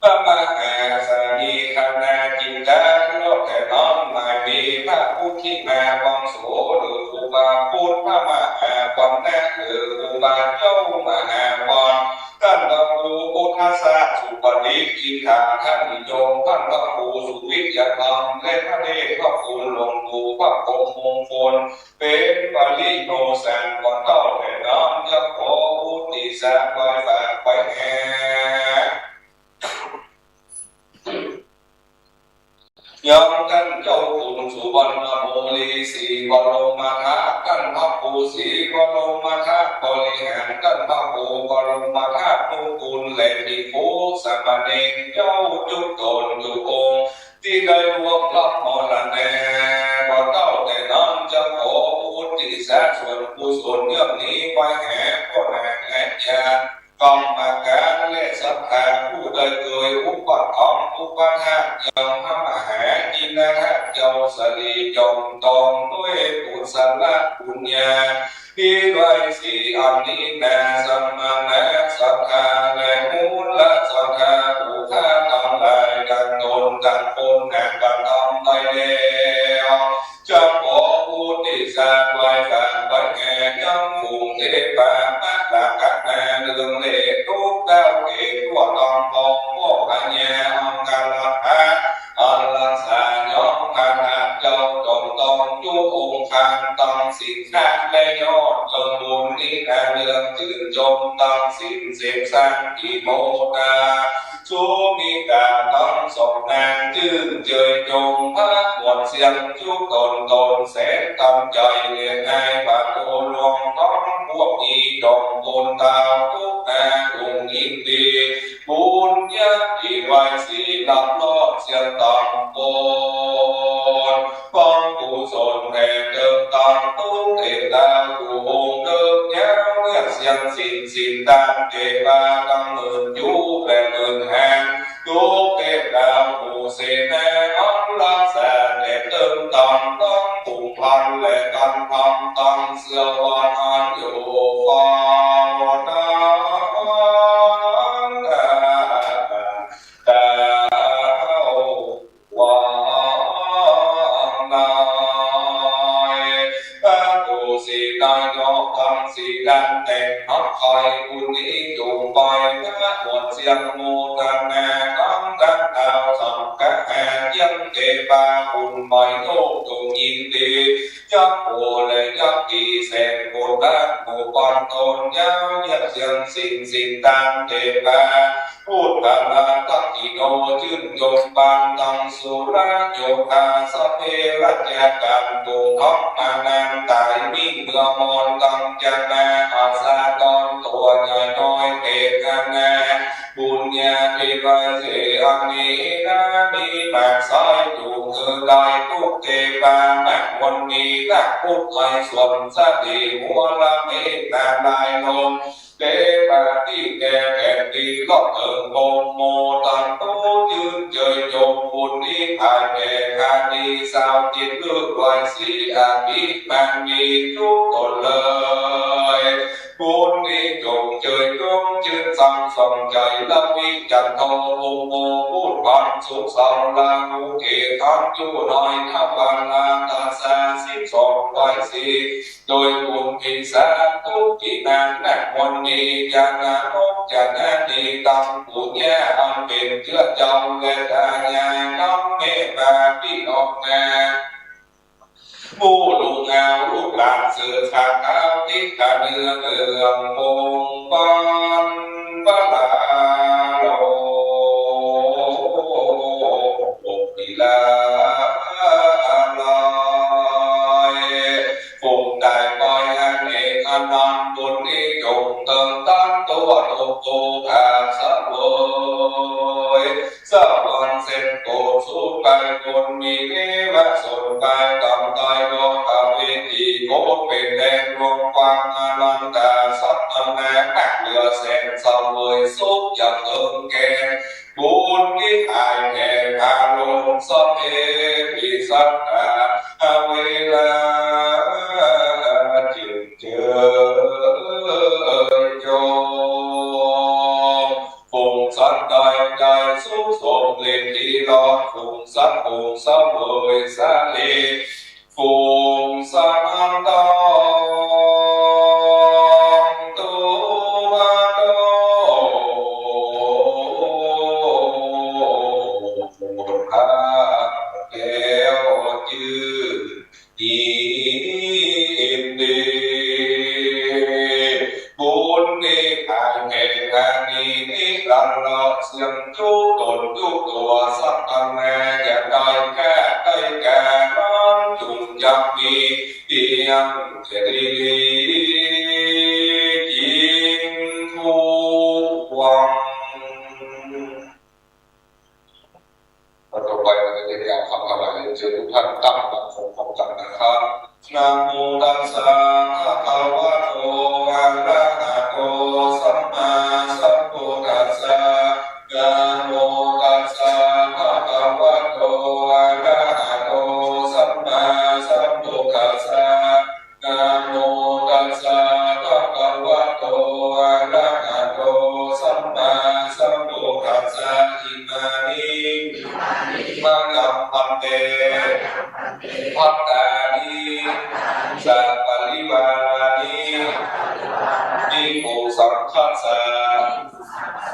พระมหาสามีคณาจินดาโลกแต่น้องไม่มีพระพุทธิมาวังโสหรือครูบาพุทธพระมหาปัญญาหรือครูบาเจ้ามหาวังท่านดำรูพุทธศาสสุปฏิอินทาท่านนิยมท่านพระครูสุวิทยาธรรมและพระเดชพระคุณหลวงปู่พระพรหมมงคลเป็นปริโนแสนก่อนเต้าแต่น้องจะขอพุทธิสาไว้ฝากไว้แห่ยอมกันเจ้าคุณสุวรรณโมลีสีบรมธาตุกันพระภูสีบรมธาตุบริหารกันพระภูบรมธาตุมุกุลและที่ภูสามเณรเจ้าจุดตนจุองค์ที่ได้รวมรับมรณะบ่เต้าแต่น้องจะขอพุทธิสาส่วนกุศลเรื่องนี้ไว้แห่พ่อแม่และญาติกองมาการและสัพพะผู้ใดเคยอุปถัมภ์อุปถากยังพระมหา เจ้าสลีจงตองด้วยกุศลบุญญาที่ด้วยสีอันนี้แน่สมานะสัทธาแน่มูลสัทธาผู้ข้าทำลายกันตนกันคนแห่งกันทำไปแล้วจะขอพูดที่สาไว้กันไว้แก่ยังฝูงเทพานักหลักกันแน่เรื่องเล็กทุกเก้าเกศทั่วตองพองพวกอันแย่อังกันละฮะอันลักษณะยองพันอาเจ้าจงตองจูองค์คันตองสินค้าและยอดจงบุญนี้แต่เรื่องตื่นจมตองสินเสพสังกิโมกาชูมีการต้องสมนางจื่นเจยจงพระบวชเสียงชุกตนเสนตั้งใจเรียนให้บาโตลวงต้องพวกอีจงตนตาทุกนาคงยินดีบุญญาที่ไว้สีลำลอดเสียงต่างบนป้องกุศลแห่งเดิมต่างตุ้งเทตากูหงเดิมยาวเงื่อนเสียงสินตามเทวาตั้งหมื่นยุและหมื่นแห่งทุกเทพดาวผู้เสนาอันรักษาแต่เติมต่างต้องผูกพันและกันทำตั้งเสื่อวันอันอยู่ฟ้าสีดันแต่งหักคอยบุญนี้จูงไปพระบวชเสียงโมกันแน่น้องกันดาวสังกัดแห่ยังเทปาคุณใบโลกจงยินดียักษ์โอและยักษ์กีแสงโบราณโบปานตนยาวยักษ์เสียงสินตามเทปาพูดกันลาตักกิโนชื่นโยมปานตังสุราโยคาสเพรัจกันตุงท้องมานังตายมิ่งเมื่อมอนตังจันนาอาสาตอนตัวใหญ่น้อยเทกันนาบุญญาภิวาเสอันนี้นามีมากสายอยู่คือได้ทุกเทปานักวันนี้นักพุทธไทยส่วนสติหัวละเมตตาลายลมเดปาที่แก่แก่ดีลอดเอิงโมโมตันโตยืนเจยโยมบุญนี้ผ่านแก่คาดีสาวจิตเลือกไว้สีอาภิมันมีทุกคนเลยบุญนี้จงเจยจงชื่นสังสมใจละวิจันโทโมโมพูดผ่านสุขสาวลางูเกทันจูน้อยทับวันลาตาสา12ไว้สีโดยบุญพิสาทุกที่นานนักวันนี้จานาโนจานาดีตังปุญญาอันเป็นเชื้อเจ้าและทายาน้องเมตตาที่ออกงานมูลูกงามลูกหลานเสือขาขาวที่กาเนื้อเรืองมงบานบาลาโลปิลาลอยคงได้ปล่อยอันเอกอนันต์บุญนี้จงเติมตั้งตัวโตขาดสะโวยสะวันเส้นโกสุดไปคนมีเนวะสนไปกำตายโลกาวิธีโกเป็นแดนรวมความอลังกาสัตตนานักเรือแสนสะเวยสุขอย่างเอิงแก่บุญที่หายแก่พาลงสะเพปิสัตตาเวลาจึงเจอโยมคงสัตย์ใจสุขสมเล่นที่รอดคงสัตย์คงสะเวยสะเลคงสัตย์ตองตัวโตพาแก้วจืดยินดีบุญนี้ผ่านเหตุการณ์นี้ลันลอเสียงจุกตนจุกตัวสักตั้งแน่อย่างได้แค่ได้แก่ร้อนจุงจับมีเพียงแค่ดีจริงทุกวันต่อไปเราจะได้การคำอะไรเชิญทุกท่านตั้งหลักของความจังนะครับนะโมตัสสะภะคะวะโตอะระหะโตสัมมาสัมพุทธัสสะนะโมตัสสะภะคะวะโตอะระหะโต ยังพันเตพัตตานิสัพปริวารานิภิกขุสังฆัสสะ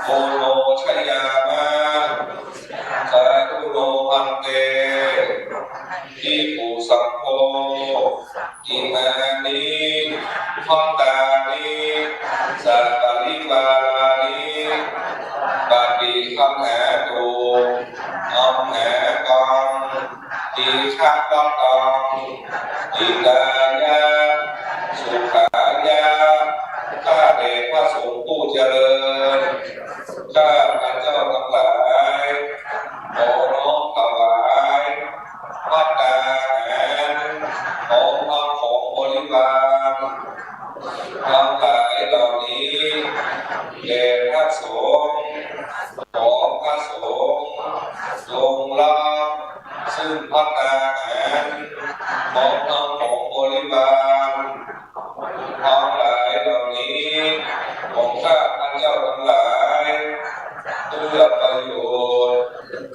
โมโนชยามะสาธุโนพันเตภิกขุสังโฆอิมานิพัตตานิสัพปริวารานิปฏิคัมหาตุอัมหากังอิชักกังอิกายะสุขายะข้าแต่พระสงฆ์ผู้เจริญข้าพระเจ้าทั้งหลายขอน้อมถวายภัตตาหารของพระของบริวารทั้งหลายเหล่านี้แด่พระสงฆ์ขอพระสงฆ์ทรงรับซึ่งภัตตาหารของพระของบริวารทั้งหลายเหล่านี้ของข้าพระเจ้าทั้งหลายเพื่อประโยชน์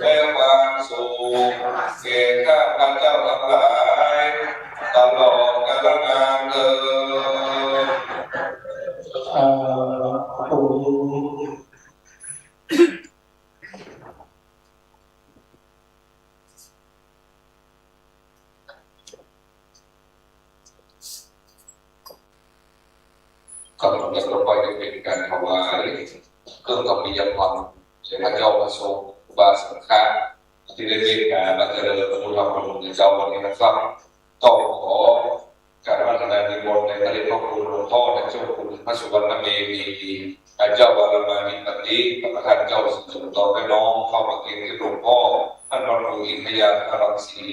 และความสุขแก่ข้าพระเจ้าทั้งหลายตลอดกาลนานเถิดสาธุ กำลังจะลงไปเป็นการถวายเครื่องกำมียพรเจ้าพระเจ้าประสงค์บาสังฆาที่ได้เรียกการมาเจริญประมุขพระองค์เจ้าวันนี้นะครับต้องขอการพัฒนานิมนต์ในประเด็นพระคุณหลวงพ่อและเจ้าคุณพระสุวรรณเมธีเจ้าวรมานิปติประธานเจ้าสุนทรน้องเข้ามาเกียรติหลวงพ่อท่านรองอินทยาพรังสี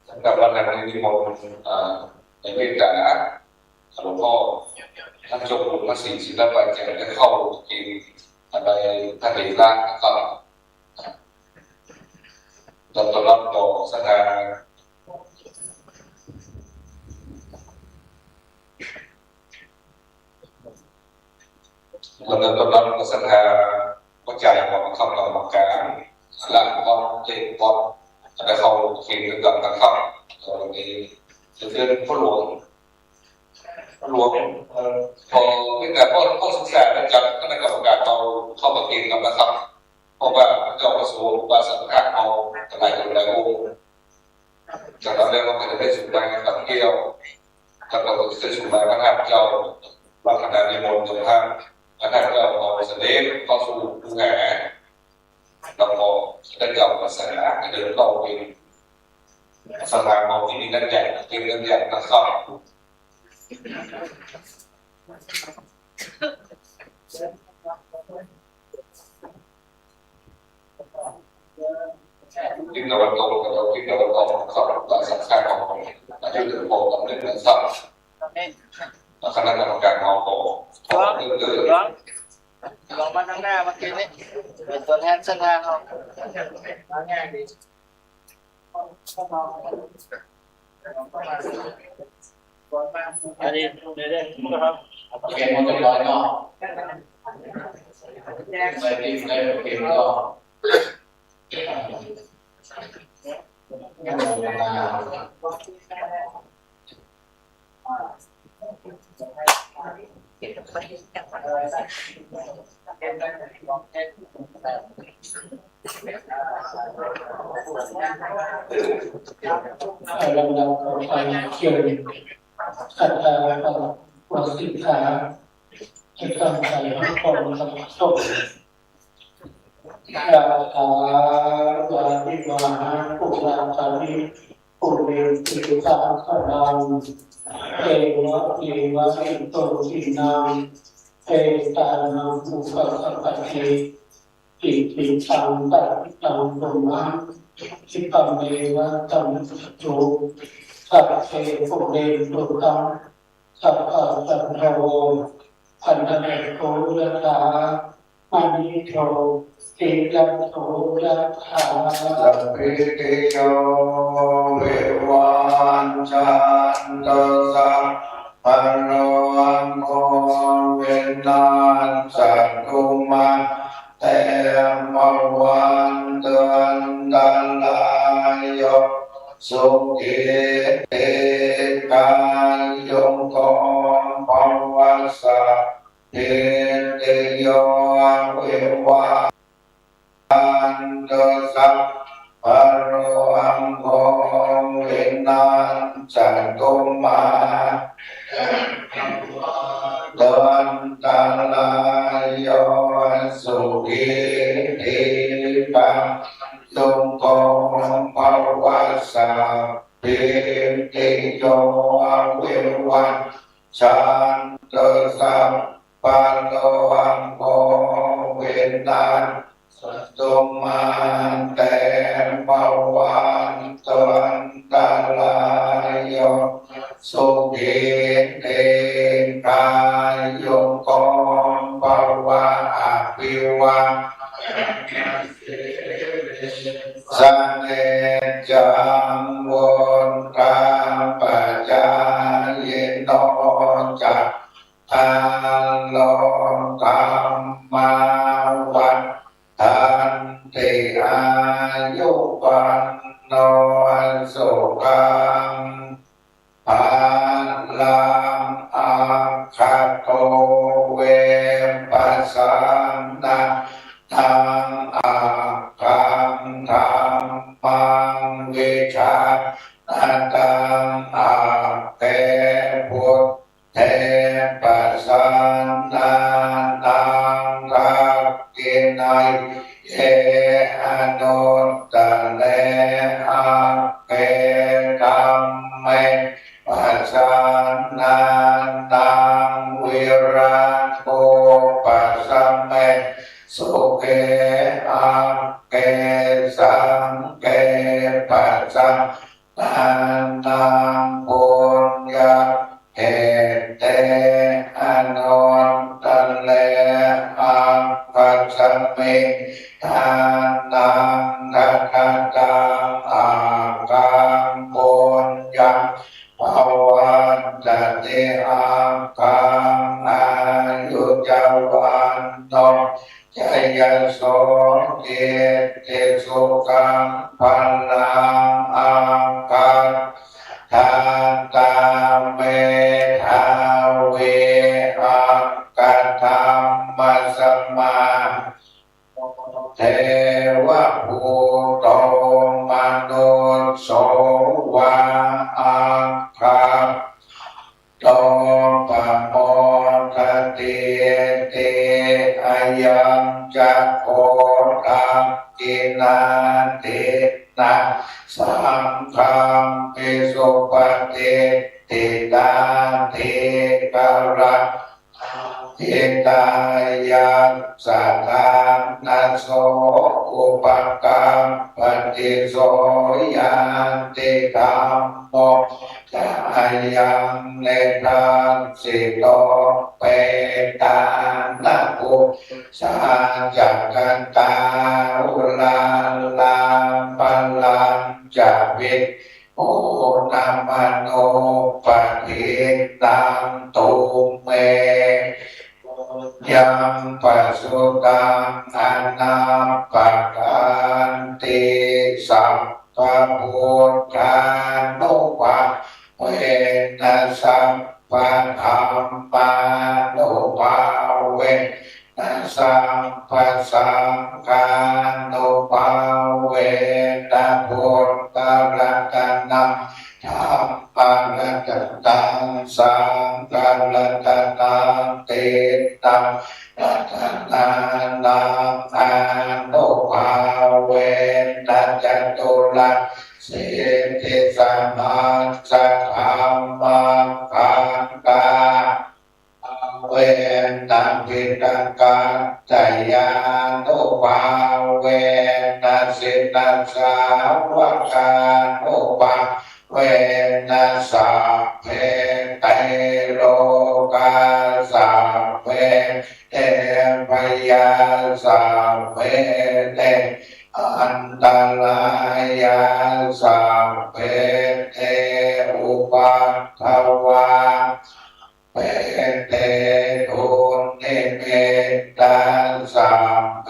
สำหรับวันนั้นนิมนต์ในเมตตาหลวงพ่อท่านเจ้าคุณพระศรีศิลปัญญาได้เข้ากินอะไรท่านเอกราชนะครับต้อนรับต่อสถานวันนั้นต้อนรับสถานวิจัยของคำกรรมการหลังก็เจ็บปอดได้เข้ากินกับนะครับตอนนี้จะเป็นพ่อหลวงพอตั้งแต่พ่อศึกษาและจัดคณะกรรมการเราเข้ามากินกับนะครับเพราะว่าเจ้ากระทรวงบาสังฆาเอาหลายองค์จากนั้นแล้วก็จะได้สุดท้ายกับเที่ยวถ้าเราจะสุดท้ายพระธาตุเจ้าบางขณะนิมนต์จนท่านพระธาตุเจ้าเอาเสด็จเข้าสู่ภูแห่เราพอได้เจ้าภาษาเดินเข้าเป็นสถานมองที่มีนั่นใหญ่เป็นเรื่องใหญ่นะครับที่ตะวันตกกับที่ตะวันออกของบาสังฆาของอายุถึง6 กับ1 นะครับคณะกรรมการเอาโตลองมาข้างหน้าเมื่อกี้นี้เป็นตัวแทนสถานเราง่ายดีอันนี้เรื่อยๆครับเกมมันจะลอยเนาะใส่ดินใส่เกมก็เราไปเกี่ยวขัดตาเราวัดสินค้าจะทำใจให้คนสงบสุขยาตาวานิวาปุราตานิปุเรติสาขนังเอวะเอวะอิโตทินังเอตานังอุปสัพพะเทอิติตังตัตังตุมะทิปัมเมวะตัมจุสัพเพปุเรตุตังสัพพะสัพพะโวพันธเนโกยะถามณิโชติยันโทยะถาสัพพิติโยวิวันจันตสัพพะโนโมเวนัสสัตตุมา แต่มวันเตือนดันลายโยสุขีเตกายยงกรภวัสสะเตเตโยเววาอันเดสัพพะโรอังโฆวินันจันตุมาเดินตังลายโยสุขีติปังยงกรภวัสสะเตติโยเววันชันเตสัพพะโรอังโฆวินันตุมาแต่ภวันตันตรายโยสุขีเตกายโยกรภวะอภิวาสันเนจังวุนกาปัจจายโนจักขันโลธรรมาวันทันติอายุวันโนสุขังภาลังอาคาโตเวปัสสันนะทังอาคังธรรมังวิชาตังอาเตพุทเทปัสสันนานังกัปกินัยเยอนุตตะเลอาเกตัมเมปัสสันนานังวิรัตโกปัสสัมเมสุเกอาเกสังเกปัสสันนังปุญญาเหเตอนุตตะเลอาปัสสัมมิทานังทัตตังอาคังปุญญาภวันตติอาคังอายุจวันโนจยโสเกติสุขังพลังอาคังทานตาเมธาเวอังกัตถัมมัสสมาเทวะภูโตมนุสโสวาอังคาโตปะโมทติเตอายังจักโคตังกินาตินะสังฆังปิสุปฏิติตาติกรังทิตายังสัทธานัสโสอุปกัมปฏิโสยันติธัมโมจายังเนตังสิโตเปตานะปุสาจักกันตาอุลาลาปัลลังจะวิตโอนัมมโนปะทิตังตุเมยังปัสสุตังอนาปกันติสัพพะพุทธานุภาเวนัสสัพพะธัมมานุภาเวนัสสัพพะสังฆานุภาเวนะพุทธรัตนังธัมมังรัตนังสังฆังรัตนังเตตังรัตนานังอานุภาเวนะจตุรัสสิทธิสัมมาสัทธัมมังคังกาเวนัพิตังกาจายานุภาเวนัสิตัสสาวกานุภาเวนัสสะเพเตโลกาสัพเพเตพยาสัพเพเตอันตรายาสัพเพเตอุปัฏฐวาเปเตทุนิเมตัสสัพเพ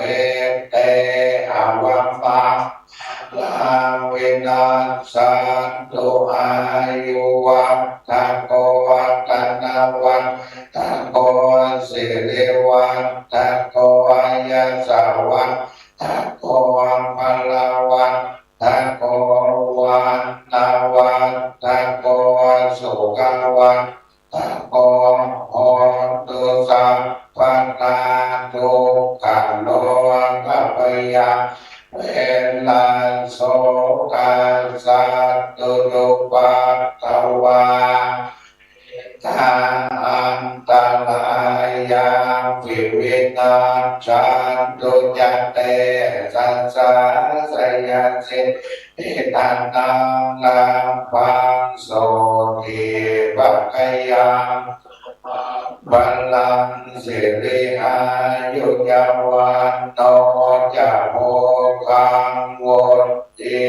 วัมปังลาวินาสันตุอายุวัฏฐะโกวัฏนาวัฏฐะโกสิริวัฏฐะโกอายัสสวัฏฐะโกพลาวัฏฐะโกวันนาวัฏฐะโกสุขวัฏฐะโกโหตุสัพพนาทุกขันโลกัปยาเวลัสโสกัสสัตตุรุปัตตวาทาอันตรายาภิวินาชันตุจเตสัสสะสยสิทิตันนังลังฟังโสติปัคขยังบัลลังก์สิริอายุยวันโนจะโภคังวุติ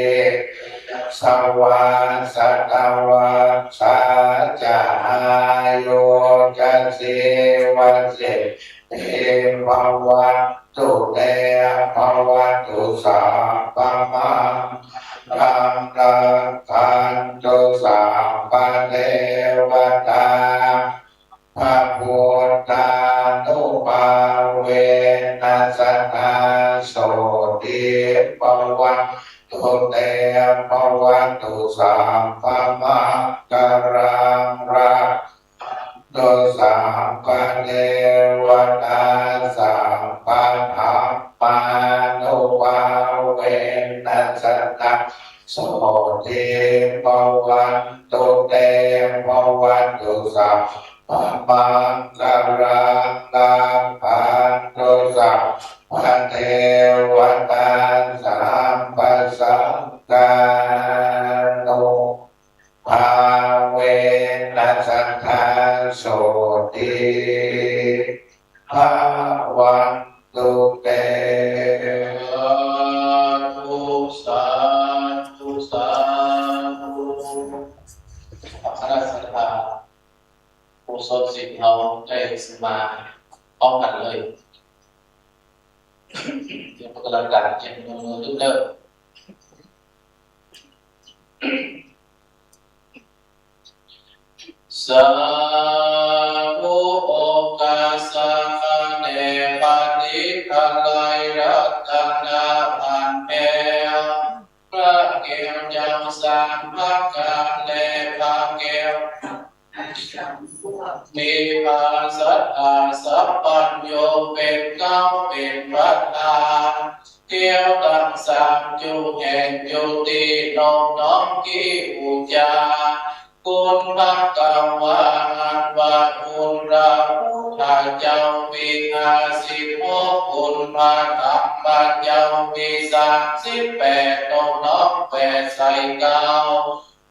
สวาสตวาสาจาอายุจัสสิวัสสิเตภวันตุเตภวันตุสัพพมังรังคันตุสัพพเทวตาพระพุทธานุภาเวนัสนาโสติภวันตุเตภวันตุสัพพมังการังรักตุสัพพเทวตาสัพพธัมมานุภาเวนัสนาโสติภวันตุเตภวันตุสัพพมังการังรักขันตุสัพพเทวตาสัมปสังฆานุภาเวนัสทาโสติภาวันตุเตสาธุสาธุคณะสัตยาผู้สดสิทธิ์เราได้สมาพร้อมกันเลยเดี๋ยวกำลังการเจ็บมือทุกเด้อสาธุโอกาสะเนปานิคาไลรัตนาพันเมพระเกศจังสามพักกาเลพระเกศมีภาสัตอาสัพพัญโยเป็นเก้าเป็นวัฏฏาเกี่ยวตั้งสามจุแห่งจุติน้องกีอุจาคุณพระกวาหันวะอุราพุทธเจ้ามี56คุณพระธรรมเจ้ามี38น้อง8ใส่เก้า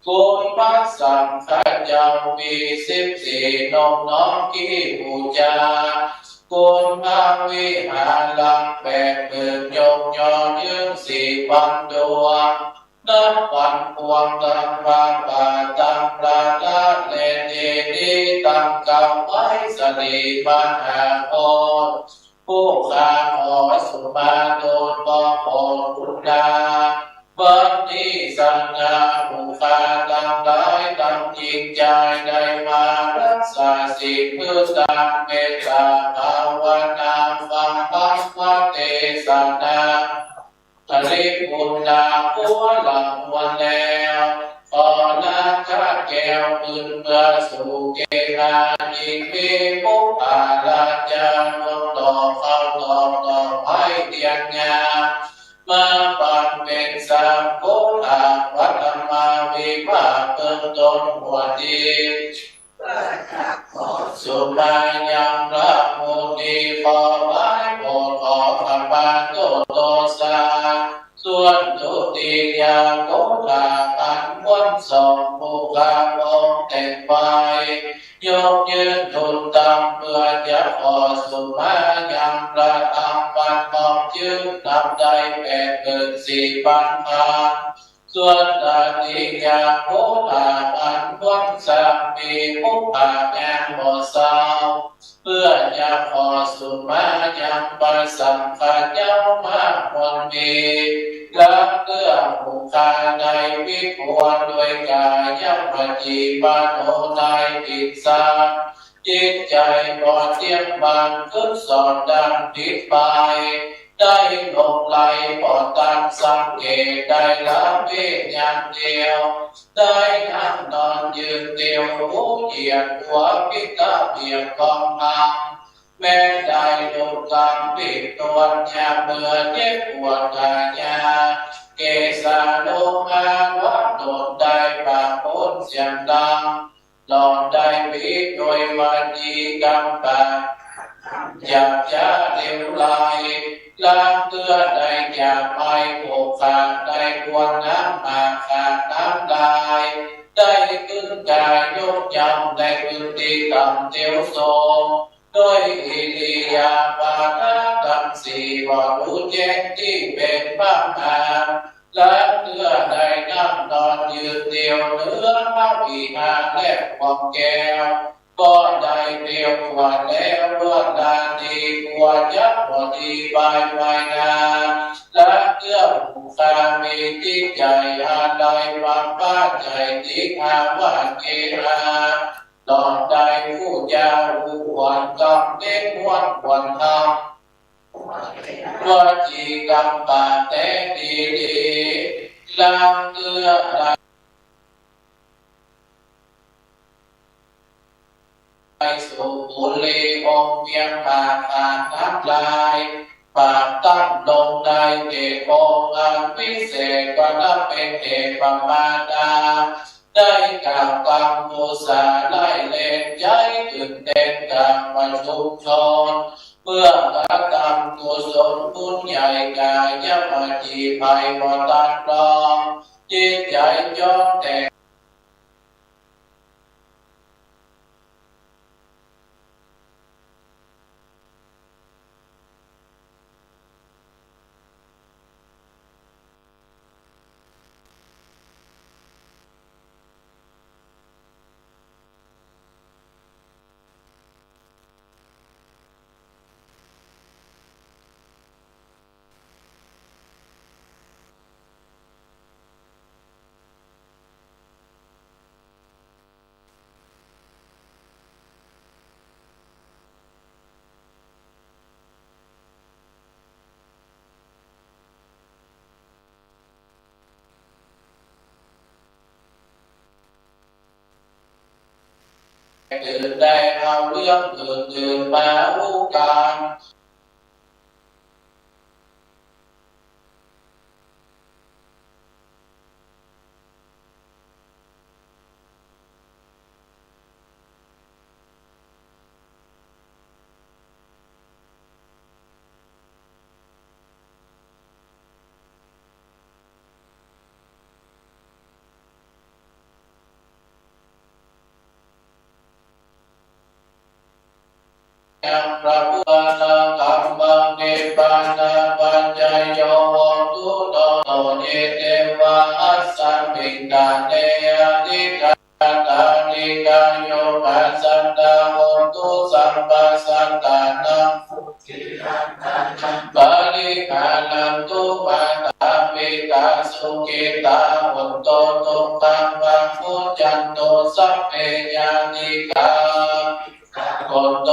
คุณพระสังฆเจ้ามี14น้องกีอุจาคุณพระวิหารลัง8หมื่นยกยอยืน4,000ดวงนับวันพวงตังพระบาตังพระละเลนีดีตังเก่าไว้สลีมหาโพธิ์ผู้ข้าขอสุมาโดนบ่โพธุดาวันนี้สัญญาผู้ข้าตั้งหลายตั้งจริงใจได้มารักษาศีลเพื่อสร้างเมตตาภาวนาฟังธรรมเทศนาทะเลบุญนาหัวหลังวันแล้วขอนาข้าแก้วปืนเมื่อสู่เกณฑ์อีกมีมุขอาลาจารย์ต่อเข้าต่อให้เตียงงามมาปันเป็นสามโคอาวัตมาวิภาคเพิ่มต้นหัวดีสุมายังระมุนีขอไว้โปรดขอขมาโตสาส่วนตุติยาโกตาพันวันสองผู้กาองแต่งไปยกยืนทุนตามเพื่อจะขอสุมายังประทับปันมองยืนนำได้84,000 พาส่วนอาทิยาโกตาพันวันสามปีผู้ปากแง่หมดสาวเพื่อจะขอสุมายังประสังขะเจ้ามาโม นมีละเกื้อบุคาในวิปวรด้วยกายปฏิปันโนในอิสาจิตใจบ่เที่ยงบังขึ้นสอนดังผิดไปได้หลงไหลบ่ตั้งสังเกตได้ละเพียงอย่างเดียวได้นั่งนอนยืนเดียวหูเหยียดหัวพิกาเบียดกองนำแม้ได้ดูกรรมปิดตัวยาเมื่อเจ็บปวดกายาเกสาโลมาวัดโดดได้ปากพ้นเสียงดังหลอดได้ปิดโดยวันดีกรรมปากอยากจะเลี้ยวไหลล้างเตือได้จากไปผูกขาดได้ควรน้ำมาขาดน้ำลายได้ขึ้นกายยกยำได้ขึ้นดีกรรมเตียวโซด้วยอิริยาบถทั้งสี่ว่ารู้แจ้งที่เป็นบ้างมาล้างเนื้อได้นั่งนอนยืนเดียวเนื้อพระวิหารและความแก้วก็ได้เดียวกว่าแล้วรวดลาดีกว่ายักษ์พอดีบายไว้นาล้างเนื้อผู้คามีจิตใจอาได้วางป้าใจที่อาว่าเกอาตอนใดผู้ยาผู้หวันกำเน้นวันวันทำวจีกรรมปาแต่ดีดีล้างเนื้อไปสู่บุรีองเวียงปากขาดน้ำลายปากตั้งลงในเดชองอันวิเศษก็นับเป็นเดชประมาดาได้กล่าวกรรมบูชาไล่เล่นย้ายตื่นเต้นกลางประชุมชนเมื่อกรรมกุศลบุญใหญ่กายปฏิภัยบ่ตัดรองจิตใจย้อนแต่ตื่นได้เอาเรื่องตื่นมารู้กันยังพระพุทธธรรมนิพพานาปัญจโยโหตุโตโตเนเตวะอัสสมิงดาเนอธิกาตานิกายโยปัสสัตตาโหตุสัมปัสสัตตานังปาริภานังตุปัตตาปิตาสุขิตาหุนโตตุตังวะมุจจันโตสัพเพญาณิกาหุนโต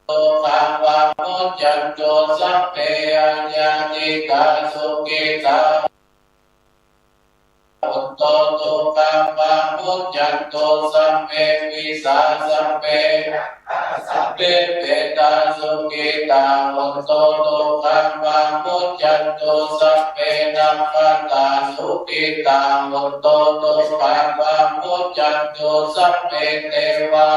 โตภาวะมุจจันโตสัพเพญาณิกาสุขิตาอุตโตตุกัมปะมุจจันโตสัพเพวิสาสัพเพเปตาสุขิตาอุตโตตุกัมปะมุจจันโตสัพเพนัมปตาสุขิตาอุตโตตุกัมปะมุจจันโตสัพเพเทวา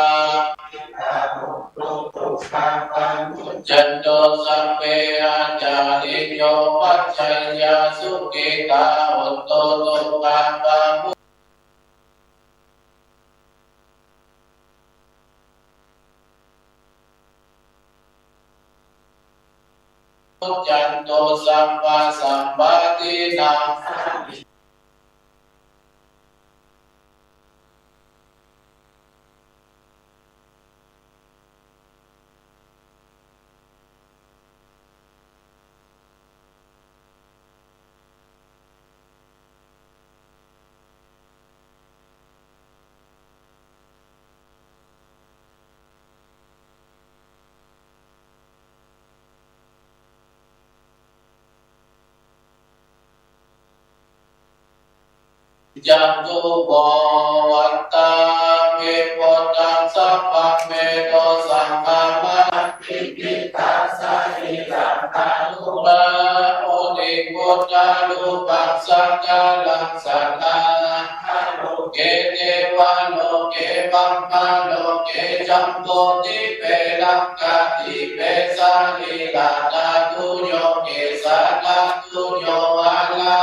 จันโตสัพเพอาจาริโยปัจจัยยาสุขิตาอุตโตตุกัมปะมุจจันโตสัมมาสัมปตินัง จันตุโบวันตาเมปตังสัพพะเมโตสังฆามาอิทิตัสสะนิจัตตาลุ ปะโอติปุตตาลุปัสสังฆาลังสัทธาเกเตวะโลเกปัมมะโลเกจัมโพธิเปลังกะติเปสาลิลาตาตุโยเกสาตาตุโยอาลา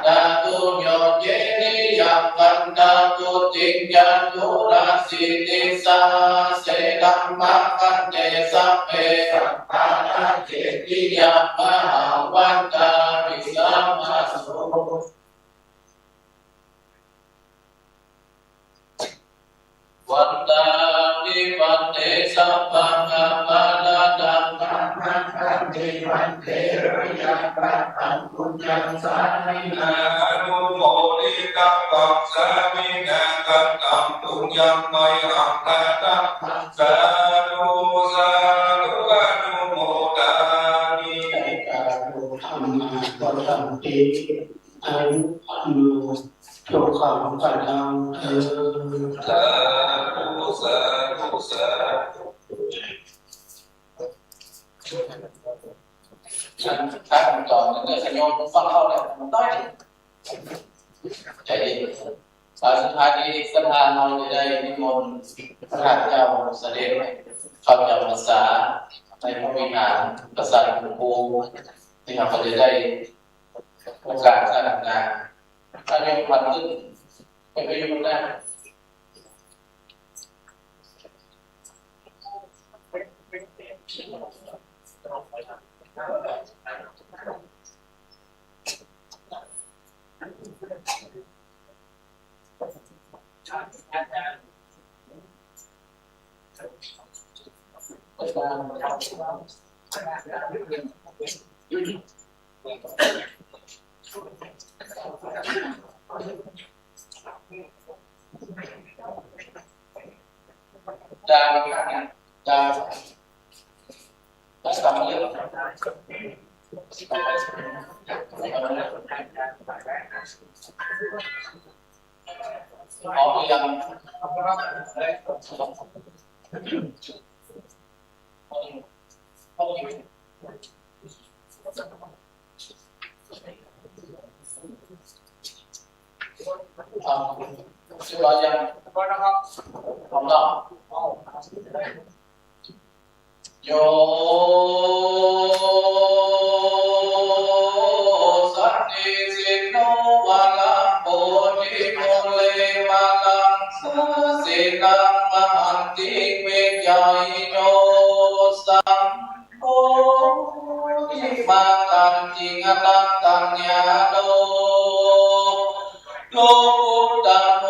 ตาตุโยเจนิยังกันตาตุติจันตุราสิติสาเสดัมมะกันเตสัพเพสัพพะเจติยามหาวันตาปิสัมมาสุ วันตาวิปันเตสัพพังกัมมานาดัง มันเทวันเทริยาปัตตังปุญญังสามินา อนุโมทิตังปัสสามินาคันตังปุญญังไมหังทาตังสาธุสาธุอนุโมทามิ การดูธรรมะบรังติอายุอันโลกังปัญญังเอ สาธุสาธุสาธุ ฉันถ้าผมตอบเนื้อขยมฟังเข้าเนี่ยมันได้ใจดีสายสุดท้ายนี้สถานเราจะได้นิมนต์พระเจ้าเสด็จเข้าจำพรรษาในพระวิหารประสาทภูภูที่เราจะได้โอกาสสร้างงานถ้ามีความขึ้นเป็นประโยชน์ได้ดาวดาวทำเยอะอ๋อยังชื่อว่ายังผมเนาะโยสันนิสิโนวาลังโพธิโมเลมาลังสาสิลังมหันติเวจายโนสัมโพธิมากันจิงลังตัญญาโนโลกุตตะโม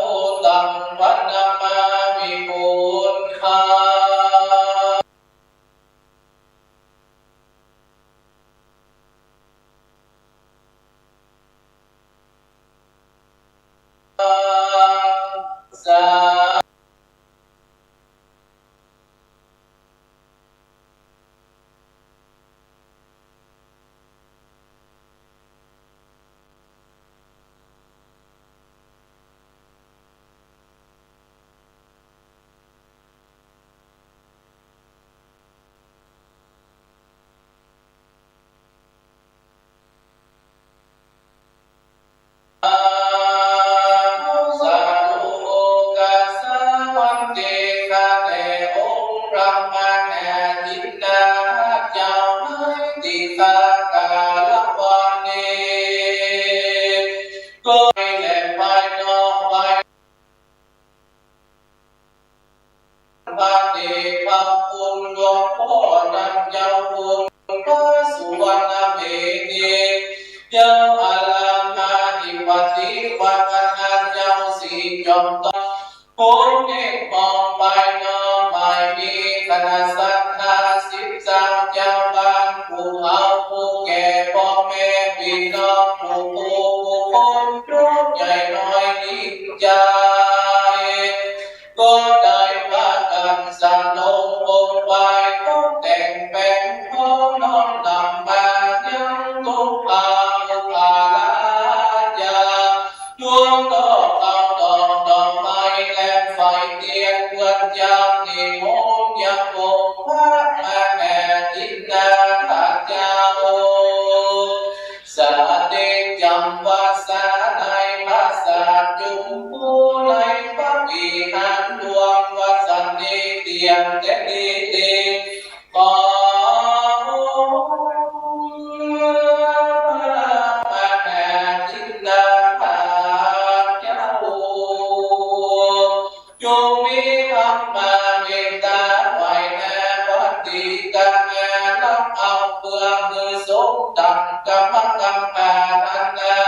ตังวันนามามิปุณฆาสาธุโอกาสวันเจกะเตองค์พระมหาจินดาเจ้าให้ติสากาลวันนี้ก็ให้แหลมไปนอกไปปฏิปักคุณหลวงพ่อนันเจ้าคุณพระสุวรรณเมธีเจ้าอาลามาธิปติวัฒนาเจ้าสีจอมตาคนเอกมองไปน้องไม่มีคณะสัทธา13เจ้าบ้านผู้เอาผู้แก่พ่อแม่พี่น้องผู้ผู้คนรุ่นใหญ่น้อยดีใจก็ได้พากันสั่งลงองค์ไหว้ก็แต่งแปลงห้องน้อมนำมายังตุกอาภาลาญาดวงต เด็กจำภาษาในภาษาจุมพูในพระวิหารดวงวัดสันนิเตียงแต่ดีดีขอโยมีธรรมาเมตตาไว้แน่ปฏิกังรับเอาเพื่อมือสมดังกรรมกัมปานันนา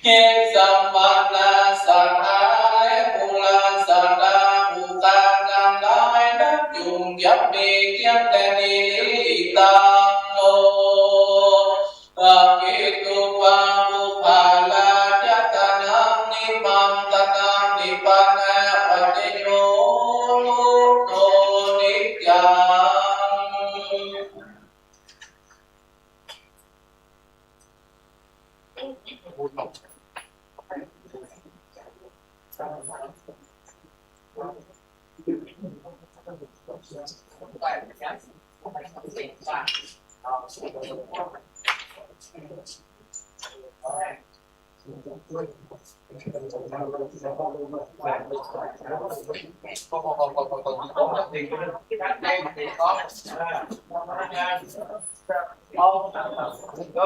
เหตุสัมปันนาสัทธาและภูลาสัตตาภูตานังได้นับจุงยับมีเทียมแต่นิลิตาโนอาภิตุปาภูภาลาจัตตานังนิมังตนังนิปันนาปฏิโยโนโนนิจัง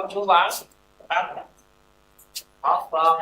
chú bán học vào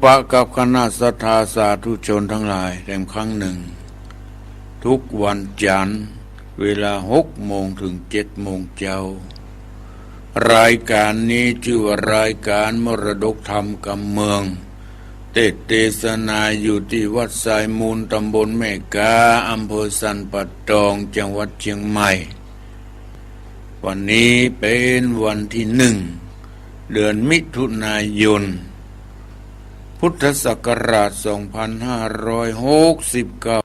ปะกับคณะศรัทธาสาธุชนทั้งหลายแห่งครั้งหนึ่งทุกวันจันทร์เวลา6 โมงถึง7 โมงเช้ารายการนี้ชื่อว่ารายการมรดกธรรมกำเมืองเทศนาอยู่ที่วัดสายมูลตำบลแม่กาอำเภอสันป่าตองจังหวัดเชียงใหม่วันนี้เป็นวันที่1 เดือนมิถุนายนพุทธศักราช 2569